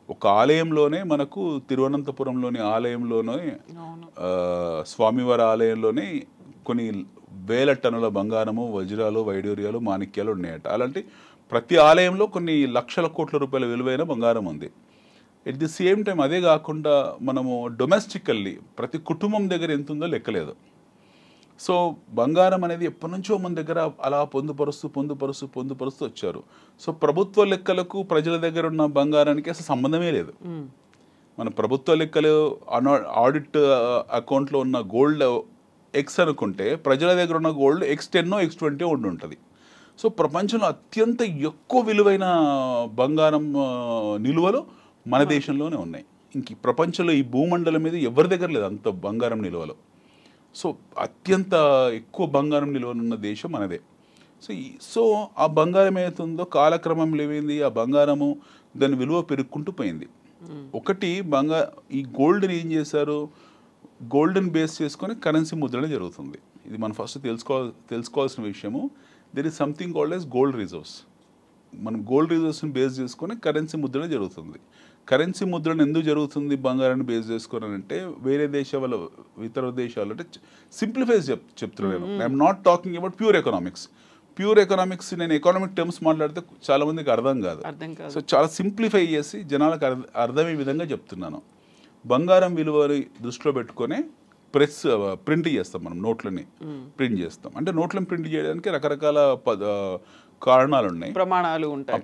ఒక ఆలయంలోనే మనకు తిరువనంతపురంలోని ఆలయంలోనే, స్వామివారి ఆలయంలోనే కొన్ని వేల టన్నుల బంగారము, వజ్రాలు, వైడూర్యాలు, మాణిక్యాలు ఉన్నాయట. అలాంటి ప్రతి ఆలయంలో కొన్ని లక్షల కోట్ల రూపాయల విలువైన బంగారం ఉంది. ఎట్ ది సేమ్ టైం అదే కాకుండా మనము డొమెస్టికల్లీ ప్రతి కుటుంబం దగ్గర ఎంత ఉందో లెక్కలేదు. సో బంగారం అనేది ఎప్పటి నుంచో మన దగ్గర అలా పొందుపరుస్తూ వచ్చారు. సో ప్రభుత్వ లెక్కలకు ప్రజల దగ్గర ఉన్న బంగారానికి అసలు సంబంధమే లేదు. మన ప్రభుత్వ లెక్కలు ఆడిట్ అకౌంట్లో ఉన్న గోల్డ్ ఎక్స్ అనుకుంటే ప్రజల దగ్గర ఉన్న గోల్డ్ X10 X20 ఉంటుంది. సో ప్రపంచంలో అత్యంత ఎక్కువ విలువైన బంగారం నిల్వలు మన దేశంలోనే ఉన్నాయి. ఇంక ప్రపంచంలో ఈ భూమండలం మీద ఎవరి దగ్గర లేదు అంత బంగారం నిల్వలు. సో అత్యంత ఎక్కువ బంగారం నిల్వనున్న దేశం మనదే. సో ఆ బంగారం ఏమవుతుందో కాలక్రమంలో ఏమైంది, ఆ బంగారము దాని విలువ పెరుగుకుంటూ పోయింది. ఒకటి ఈ గోల్డ్ని ఏం చేశారు, గోల్డ్ని బేస్ చేసుకొని కరెన్సీ ముద్రణ జరుగుతుంది. ఇది మనం ఫస్ట్ తెలుసుకోవాల్సిన విషయము. There is something called as gold reserves. మనం గోల్డ్ రిజర్వ్స్ని బేస్ చేసుకొని కరెన్సీ ముద్రణ జరుగుతుంది. కరెన్సీ ముద్రణ ఎందుకు జరుగుతుంది బంగారాన్ని బేస్ చేసుకొని అంటే, వేరే దేశాల ఇతర దేశాలు అంటే సింప్లిఫై చెప్తున్నాను. I'm not talking about pure economics. నేను ఎకనామిక్ టర్మ్స్ మాట్లాడితే చాలా మందికి అర్థం కాదు. సో చాలా సింప్లిఫై చేసి జనాలకు అర్థమయ్యే విధంగా చెప్తున్నాను. బంగారం విలువని దృష్టిలో పెట్టుకొని ప్రింట్ చేస్తాం, మనం నోట్లని ప్రింట్ చేస్తాం. అంటే నోట్లను ప్రింట్ చేయడానికి రకరకాల కారణాలు ఉన్నాయి,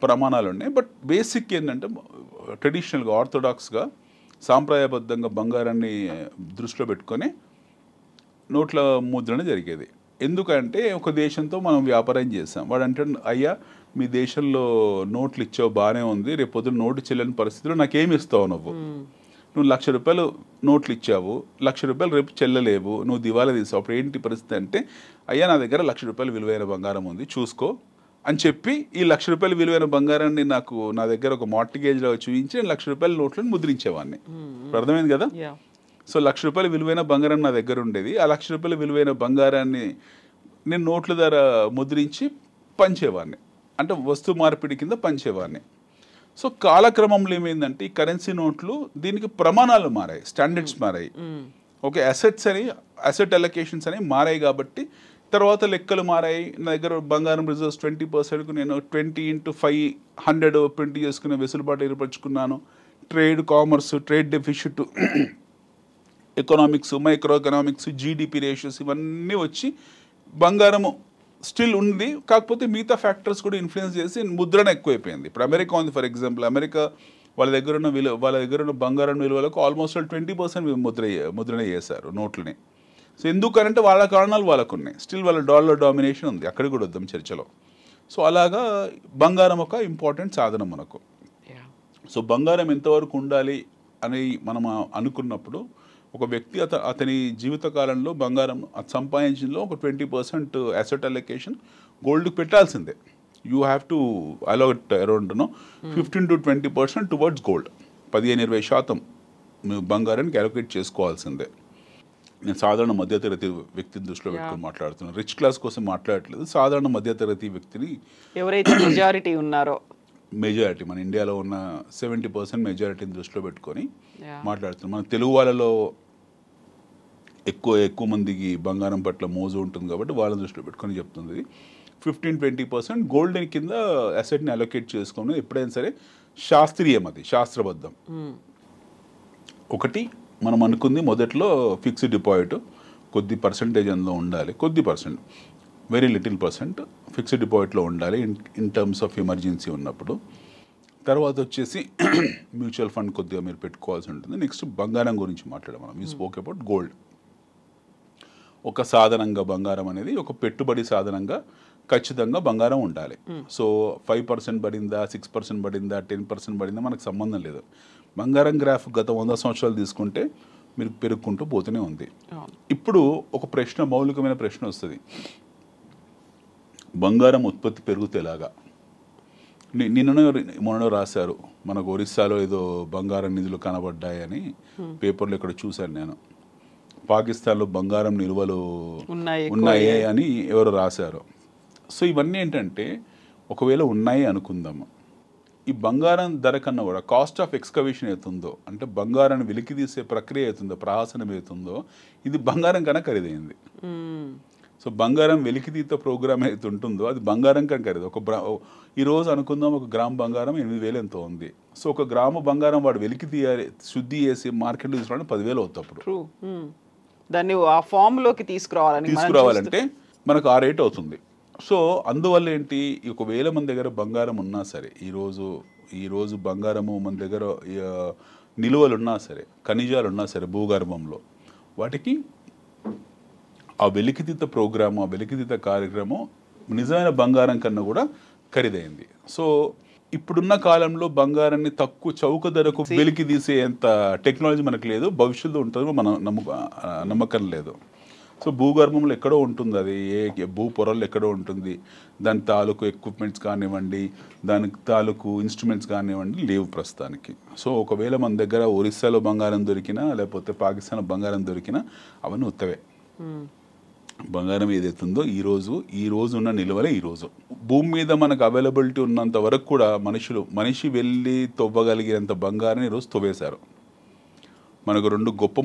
ప్రమాణాలు ఉన్నాయి. బట్ బేసిక్ ఏంటంటే ట్రెడిషనల్గా, ఆర్థోడాక్స్గా, సాంప్రదాయబద్ధంగా బంగారాన్ని దృష్టిలో పెట్టుకొని నోట్ల ముద్రణ జరిగేది. ఎందుకంటే ఒక దేశంతో మనం వ్యాపారం చేసాం, వాడు అంటే అయ్యా మీ దేశంలో నోట్లు ఇచ్చావు బాగానే ఉంది, రేపు పొద్దున్న నోటు చెల్లని పరిస్థితిలో నాకేమి ఇస్తావు, నువ్వు 1,00,000 రూపాయలు నోట్లు ఇచ్చావు, 1,00,000 రూపాయలు రేపు చెల్లలేవు, నువ్వు దివాలా తీసావు, అప్పుడు ఏంటి పరిస్థితి అంటే, అయ్యా నా దగ్గర 1,00,000 రూపాయలు విలువైన బంగారం ఉంది చూసుకో అని చెప్పి ఈ 1,00,000 రూపాయలు విలువైన బంగారాన్ని నా దగ్గర ఒక మార్టిగేజ్లో చూపించి నేను 1,00,000 రూపాయల నోట్లను ముద్రించేవాడిని. అర్థమైంది కదా? సో 1,00,000 రూపాయల విలువైన బంగారం నా దగ్గర ఉండేది. ఆ 1,00,000 రూపాయల విలువైన బంగారాన్ని నేను నోట్ల ద్వారా ముద్రించి పంచేవాడిని, అంటే వస్తు మార్పిడి కింద పంచేవాడిని. సో కాలక్రమంలో ఏమైందంటే ఈ కరెన్సీ నోట్లు దీనికి ప్రమాణాలు మారాయి, స్టాండర్డ్స్ మారాయి. ఓకే, అసెట్ అలొకేషన్స్ అనేవి మారాయి కాబట్టి తర్వాత లెక్కలు మారాయి. నా దగ్గర బంగారం రిజర్వ్స్ 20%కు నేను 20x500 ప్రింట్ చేసుకునే వెసులుబాటు ఏర్పరచుకున్నాను. Trade, commerce, trade deficit, economics, micro economics, GDP ratios ఇవన్నీ వచ్చి బంగారము స్టిల్ ఉంది. కాకపోతే మిగతా ఫ్యాక్టర్స్ కూడా ఇన్ఫ్లుయెన్స్ చేసి ముద్రణ ఎక్కువైపోయింది. ఇప్పుడు అమెరికా ఉంది ఫర్ ఎగ్జాంపుల్. అమెరికా వాళ్ళ దగ్గర ఉన్న బంగారం విలువలకు ఆల్మోస్ట్ 20% ముద్రణ చేశారు నోట్లని. సో ఎందుకనంటే వాళ్ళ కారణాలు వాళ్ళకు ఉన్నాయి. స్టిల్ వాళ్ళ డాలర్ డామినేషన్ ఉంది, అక్కడ కూడా వద్దాం చర్చలో. సో అలాగా బంగారం ఒక ఇంపార్టెంట్ సాధనం మనకు. సో బంగారం ఎంతవరకు ఉండాలి అని మనం అనుకున్నప్పుడు ఒక వ్యక్తి అతని జీవితకాలంలో బంగారం సంపాదించడంలో ఒక 20% అసెట్ అలొకేషన్ గోల్డ్కి పెట్టాల్సిందే. You have to allot around 15 to 20% towards gold. 15-20% బంగారానికి అలొకేట్ చేసుకోవాల్సిందే. నేను సాధారణ మధ్యతరగతి వ్యక్తిని దృష్టిలో పెట్టుకుని మాట్లాడుతున్నాను, రిచ్ క్లాస్ కోసం మాట్లాడట్లేదు. సాధారణ మధ్యతరగతి వ్యక్తిని,
ఎవరైతే మెజారిటీ ఉన్నారో,
మెజారిటీ మన ఇండియాలో ఉన్న 70% మెజారిటీని దృష్టిలో పెట్టుకొని మాట్లాడుతున్నాం. మన తెలుగు వాళ్ళలో ఎక్కువ మందికి బంగారం పట్ల మోజు ఉంటుంది కాబట్టి వాళ్ళని దృష్టిలో పెట్టుకొని చెప్తుంది. 15-20% గోల్డ్ కింద అసెట్ని అలొకేట్ చేసుకుని ఎప్పుడైనా సరే శాస్త్రీయం, అది శాస్త్రబద్ధం. ఒకటి మనం అనుకుంది మొదట్లో ఫిక్స్డ్ డిపాజిట్ కొద్ది పర్సంటేజ్ అందులో ఉండాలి, కొద్ది percent, very little percent fixed డిపాజిట్లో ఉండాలి ఇన్ టర్మ్స్ ఆఫ్ ఎమర్జెన్సీ ఉన్నప్పుడు. తర్వాత వచ్చేసి మ్యూచువల్ ఫండ్ కొద్దిగా మీరు పెట్టుకోవాల్సి ఉంటుంది. నెక్స్ట్ బంగారం గురించి మాట్లాడాం మనం. We spoke about gold. ఒక సాధనంగా బంగారం అనేది ఒక పెట్టుబడి సాధనంగా ఖచ్చితంగా బంగారం ఉండాలి. సో 5% పడిందా, 6% పడిందా, 10% పడిందా మనకు సంబంధం లేదు. బంగారం గ్రాఫ్ గత 100 సంవత్సరాలు తీసుకుంటే మీరు పెరుగుకుంటూ పోతూనే ఉంది. ఇప్పుడు ఒక ప్రశ్న, మౌలికమైన ప్రశ్న వస్తుంది, బంగారం ఉత్పత్తి పెరుగుతే ఎలాగా? మొన్న రాశారు మనకు ఒరిస్సాలో ఏదో బంగారం నిధులు కనబడ్డాయని పేపర్లో ఇక్కడ చూశాను నేను. పాకిస్తాన్లో బంగారం నిల్వలు ఉన్నాయి అని ఎవరు రాశారు. సో ఇవన్నీ ఏంటంటే ఒకవేళ ఉన్నాయి అనుకుందాము, ఈ బంగారం ధర కన్నా కూడా కాస్ట్ ఆఫ్ ఎక్స్కవేషన్ అవుతుందో, అంటే బంగారాన్ని వెలికి తీసే ప్రక్రియ అవుతుందో, ప్రహాసనం అవుతుందో, ఇది బంగారం కన్నా ఖరీదైంది. సో బంగారం వెలికితీత ప్రోగ్రామ్ అయితే ఉంటుందో అది బంగారం కన్నా ఖరీదు. ఈరోజు అనుకుందాం ఒక గ్రామ్ బంగారం 8,000 ఎంతో ఉంది. సో ఒక గ్రాము బంగారం వాడు వెలికి తీయాలి, శుద్ధి చేసి మార్కెట్లో తీసుకోవడానికి 10,000 అవుతుంది. అప్పుడు
దాన్ని ఆ ఫామ్లోకి తీసుకురావాలంటే
మనకు ఆ రేట్ అవుతుంది. సో అందువల్ల ఏంటి, ఒకవేళ మన దగ్గర బంగారం ఉన్నా సరే, ఈరోజు బంగారము మన దగ్గర నిలువలు ఉన్నా సరే, ఖనిజాలు ఉన్నా సరే భూగర్భంలో, వాటికి ఆ వెలికితీత ప్రోగ్రాము, ఆ వెలికితీత కార్యక్రమం నిజమైన బంగారం కన్నా కూడా ఖరీదైంది. సో ఇప్పుడున్న కాలంలో బంగారాన్ని తక్కువ చౌక ధరకు వెలికి తీసేంత టెక్నాలజీ మనకు లేదు, భవిష్యత్తు ఉంటుందో మన నమ్మకం లేదు. సో భూగర్భంలో ఎక్కడో ఉంటుంది, అది భూ పొరల్లో ఎక్కడో ఉంటుంది. దాని తాలూకు ఎక్విప్మెంట్స్ కానివ్వండి, దానికి తాలూకు ఇన్స్ట్రుమెంట్స్ కానివ్వండి లేవు ప్రస్తుతానికి. సో ఒకవేళ మన దగ్గర ఒరిస్సాలో బంగారం దొరికినా, లేకపోతే పాకిస్తాన్లో బంగారం దొరికినా అవన్నీ ఉత్తవే. బంగారం ఏదైతుందో ఈ రోజు ఉన్న నిలువలే ఈరోజు భూమి మీద మనకు అవైలబిలిటీ ఉన్నంత వరకు కూడా మనిషి వెళ్ళి తవ్వగలిగినంత బంగారం ఈరోజు తవ్వేశారు. మనకు 2 గొప్ప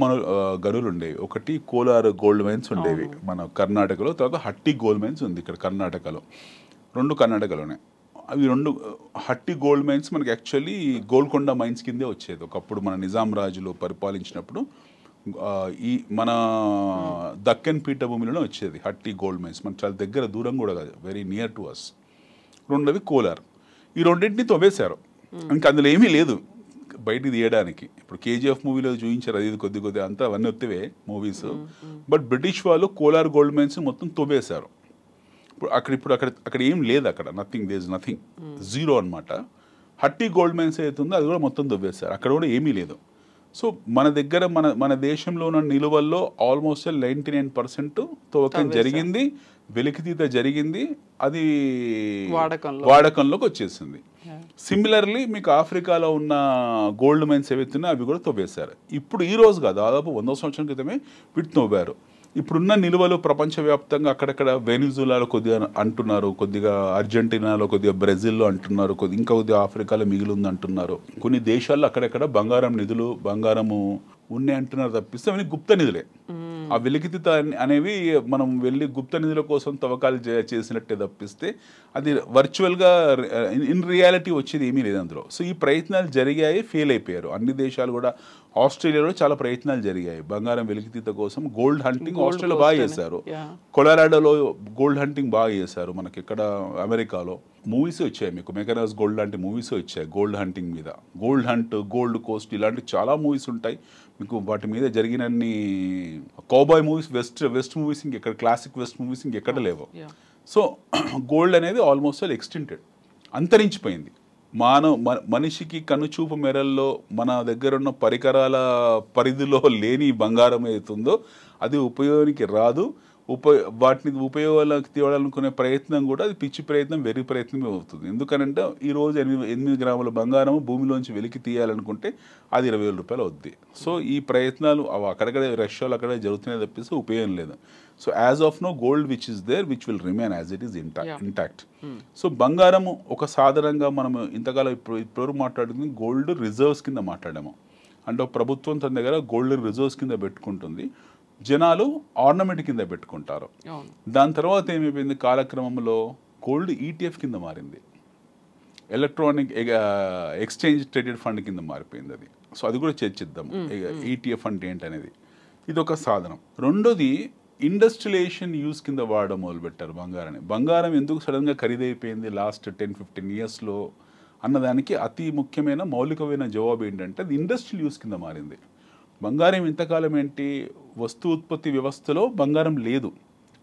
గనులు ఉండేవి. ఒకటి కోలార్ గోల్డ్ మైన్స్ ఉండేవి మన కర్ణాటకలో, తర్వాత హట్టి గోల్డ్ మైన్స్ ఉంది ఇక్కడ కర్ణాటకలో. 2 కర్ణాటకలోనే. అవి 2 హట్టి గోల్డ్ మైన్స్ మనకి యాక్చువల్లీ గోల్కొండ మైన్స్ కిందే వచ్చేది ఒకప్పుడు, మన నిజాం రాజులు పరిపాలించినప్పుడు ఈ మన దక్కన్ పీఠభూమిలోనే వచ్చేది హట్టి గోల్డ్ మైన్స్. మన చాలా దగ్గర, దూరం కూడా కాదు, very near to us. 2 Kolar. ఈ రెండింటిని తవ్వేశారు. ఇంకా అందులో ఏమీ లేదు బయటికి తీయడానికి. ఇప్పుడు KGF మూవీలో చూపించారు, అది కొద్ది అంతా అవన్నీ వస్తేవే మూవీస్. బట్ బ్రిటిష్ వాళ్ళు కోలార్ గోల్డ్ మైన్స్ మొత్తం తవ్వేశారు. అక్కడ ఏం లేదు, అక్కడ nothing, there is nothing, zero అనమాట. హట్టి గోల్డ్ మైన్స్ అవుతుందో అది కూడా మొత్తం తవ్వేశారు, అక్కడ కూడా ఏమీ లేదు. సో మన దగ్గర మన దేశంలో ఉన్న నిలువల్లో ఆల్మోస్ట్ 99% తవ్వకం జరిగింది, వెలికితీత జరిగింది, అది వాడకంలోకి వచ్చేసింది. సిమిలర్లీ మీకు ఆఫ్రికాలో ఉన్న గోల్డ్ మైన్స్ ఏవైతున్నాయో అవి కూడా తవ్వేశారు. ఇప్పుడు ఈ రోజు కాదు, దాదాపు 100 సంవత్సరాల క్రితమే వీటిని తవ్వారు. ఇప్పుడున్న నిల్వలు ప్రపంచవ్యాప్తంగా అక్కడక్కడ వెనిజులాలో కొద్దిగా అంటున్నారు, కొద్దిగా అర్జెంటీనాలో, కొద్దిగా బ్రెజిల్లో అంటున్నారు, ఇంకా కొద్దిగా ఆఫ్రికాలో మిగిలి ఉంది అంటున్నారు. కొన్ని దేశాల్లో అక్కడక్కడ బంగారం నిధులు, బంగారము ఉన్నాయి అంటున్నారు తప్పిస్తే అవన్నీ గుప్త నిధులే. ఆ వెలికితీత అనేవి మనం వెళ్ళి గుప్త నిధుల కోసం తవ్వకాలు చేసినట్టే తప్పిస్తే అది వర్చువల్గా ఇన్ రియాలిటీ వచ్చేది ఏమీ లేదు అందులో. సో ఈ ప్రయత్నాలు జరిగాయి, ఫెయిల్ అయిపోయారు. అన్ని దేశాలు కూడా, ఆస్ట్రేలియాలో చాలా ప్రయత్నాలు జరిగాయి బంగారం వెలికితీత కోసం. గోల్డ్ హంటింగ్ ఆస్ట్రేలియా బాగా చేశారు, కొలరాడోలో గోల్డ్ హంటింగ్ బాగా చేశారు. మనకి ఇక్కడ అమెరికాలో మూవీస్ వచ్చాయి, మీకు మెకనస్ గోల్డ్ లాంటి మూవీస్ వచ్చాయి గోల్డ్ హంటింగ్ మీద. గోల్డ్ హంట్, గోల్డ్ కోస్ట్ ఇలాంటి చాలా మూవీస్ ఉంటాయి మీకు. వాటి మీద జరిగినన్ని కౌబాయ్ మూవీస్, వెస్ట్ మూవీస్ ఇంకెక్కడ, క్లాసిక్ వెస్ట్ మూవీస్ ఇంకెక్కడ లేవు. సో గోల్డ్ అనేది ఆల్మోస్ట్ ఆల్ ఎక్స్టింటెడ్, అంతరించిపోయింది. మనిషికి కనుచూపు మేరల్లో మన దగ్గర ఉన్న పరికరాల పరిధిలో లేని బంగారం ఏతుందో అది ఉపయోగానికి రాదు. వాటిని ఉపయోగాలకు తేవాలనుకునే ప్రయత్నం కూడా అది పిచ్చి ప్రయత్నం, వెర్రి ప్రయత్నమే అవుతుంది. ఎందుకనంటే ఈరోజు 8 గ్రాముల బంగారం భూమిలోంచి వెలికి తీయాలనుకుంటే అది 20,000 రూపాయలు అవుద్ది. సో ఈ ప్రయత్నాలు అక్కడక్కడ రష్యాలో అక్కడ జరుగుతున్నాయి తప్పిస్తే ఉపయోగం లేదు. So as of no gold which is there which will remain as it is intact. So బంగారము ఒక సాధారణంగా మనం ఇంతకాలం ఇప్పుడు మాట్లాడుతుంది గోల్డ్ రిజర్వ్స్ కింద మాట్లాడాము. అంటే ప్రభుత్వం తన దగ్గర గోల్డ్ రిజర్వ్స్ కింద పెట్టుకుంటుంది, జనాలు ఆర్నమెంట్ కింద పెట్టుకుంటారు. దాని తర్వాత ఏమైపోయింది, కాలక్రమంలో గోల్డ్ ఈటీఎఫ్ కింద మారింది, ఎలక్ట్రానిక్ ఎక్స్చేంజ్ ట్రేడెడ్ ఫండ్ కింద మారిపోయింది అది. సో అది కూడా చర్చిద్దాం ఈటీఎఫ్ అంటే ఏంటనేది. ఇది ఒక సాధనం. రెండోది ఇండస్ట్రియలైజేషన్ యూస్ కింద వాడడం మొదలుపెట్టారు బంగారాన్ని. బంగారం ఎందుకు సడన్గా ఖరీదైపోయింది లాస్ట్ 10-15 ఇయర్స్లో అన్నదానికి అతి ముఖ్యమైన మౌలికమైన జవాబు ఏంటంటే అది ఇండస్ట్రియల్ యూస్ కింద మారింది. బంగారం ఇంతకాలం ఏంటి, వస్తు ఉత్పత్తి వ్యవస్థలో బంగారం లేదు.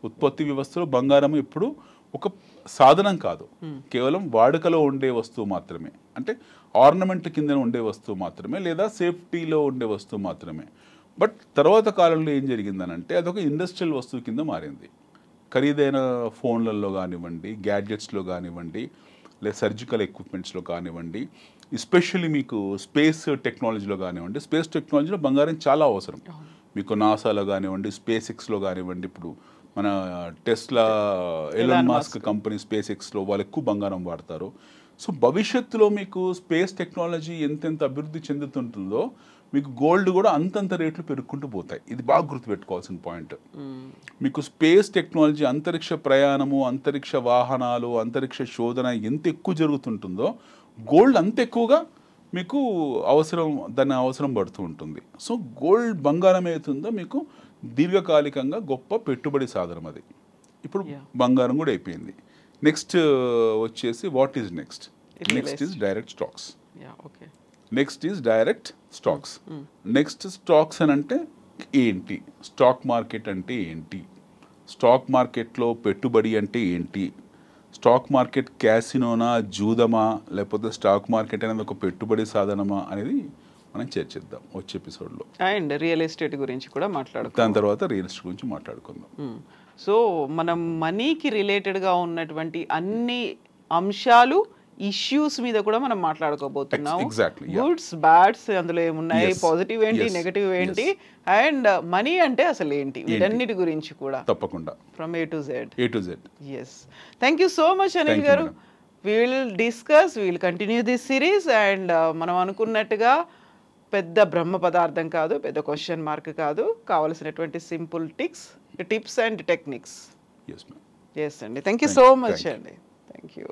ఉత్పత్తి వ్యవస్థలో బంగారం ఇప్పుడు ఒక సాధనం కాదు, కేవలం వాడుకలో ఉండే వస్తువు మాత్రమే. అంటే ఆర్నమెంట్ కింద ఉండే వస్తువు మాత్రమే, లేదా సేఫ్టీలో ఉండే వస్తువు మాత్రమే. బట్ తర్వాత కాలంలో ఏం జరిగిందనంటే అదొక ఇండస్ట్రియల్ వస్తువు కింద మారింది. ఖరీదైన ఫోన్లలో కానివ్వండి, గ్యాడ్జెట్స్లో కానివ్వండి, లేదా సర్జికల్ ఎక్విప్మెంట్స్లో కానివ్వండి, ఎస్పెషల్లీ మీకు స్పేస్ టెక్నాలజీలో కానివ్వండి. స్పేస్ టెక్నాలజీలో బంగారం చాలా అవసరం. మీకు నాసాలో కానివ్వండి, స్పేస్ ఎక్స్లో కానివ్వండి, ఇప్పుడు మన Tesla, Elon Musk company space ఎక్స్లో వాళ్ళు ఎక్కువ బంగారం వాడతారు. సో భవిష్యత్తులో మీకు స్పేస్ టెక్నాలజీ ఎంతెంత అభివృద్ధి చెందుతుంటుందో మీకు గోల్డ్ కూడా అంతంత రేట్లు పెరుగుకుంటూ పోతాయి. ఇది బాగా గుర్తుపెట్టుకోవాల్సిన పాయింట్. మీకు స్పేస్ టెక్నాలజీ, అంతరిక్ష ప్రయాణము, అంతరిక్ష వాహనాలు, అంతరిక్ష శోధన ఎంత ఎక్కువ జరుగుతుంటుందో గోల్డ్ అంత ఎక్కువగా మీకు దాని అవసరం పడుతూ ఉంటుంది. సో గోల్డ్ బంగారం ఏతుందో మీకు దీర్ఘకాలికంగా గొప్ప పెట్టుబడి సాధనం అది. ఇప్పుడు బంగారం కూడా అయిపోయింది. నెక్స్ట్ వచ్చేసి what is next? Next is direct stocks. Next is direct stocks. Next stocks అని అంటే ఏంటి, స్టాక్ మార్కెట్ అంటే ఏంటి, స్టాక్ మార్కెట్లో పెట్టుబడి అంటే ఏంటి, స్టాక్ మార్కెట్ క్యాసినోనా, జూదమా, లేకపోతే స్టాక్ మార్కెట్ అనేది ఒక పెట్టుబడి సాధనమా అనేది మనం చర్చిద్దాం వచ్చే ఎపిసోడ్లో.
అండ్ రియల్ ఎస్టేట్ గురించి కూడా మాట్లాడుకుందాం.
దాని తర్వాత రియల్ ఎస్టేట్ గురించి మాట్లాడుకుందాం.
సో మనం మనీకి రిలేటెడ్గా ఉన్నటువంటి అన్ని అంశాలు, ఇష్యూస్ మీద కూడా మనం మాట్లాడుకోబోతున్నాం. గుడ్స్, బ్యాడ్స్, అందులో ఏమున్నాయి, పాజిటివ్ ఏంటి, నెగటివ్ ఏంటి, అండ్ మనీ అంటే అసలు ఏంటి, వీటన్నిటి గురించి కూడా
తప్పకుండా
from A to Z.
Yes.
Thank you so much Anil గారు. we will discuss, we will continue this series, and మనం అనుకున్నట్టుగా పెద్ద బ్రహ్మ పదార్థం కాదు, పెద్ద క్వశ్చన్ మార్క్ కాదు, కావాల్సినటువంటి simple tips and techniques.
Yes, ma'am.
Yes అండి. థ్యాంక్ యూ సో మచ్ అండి. Thank you.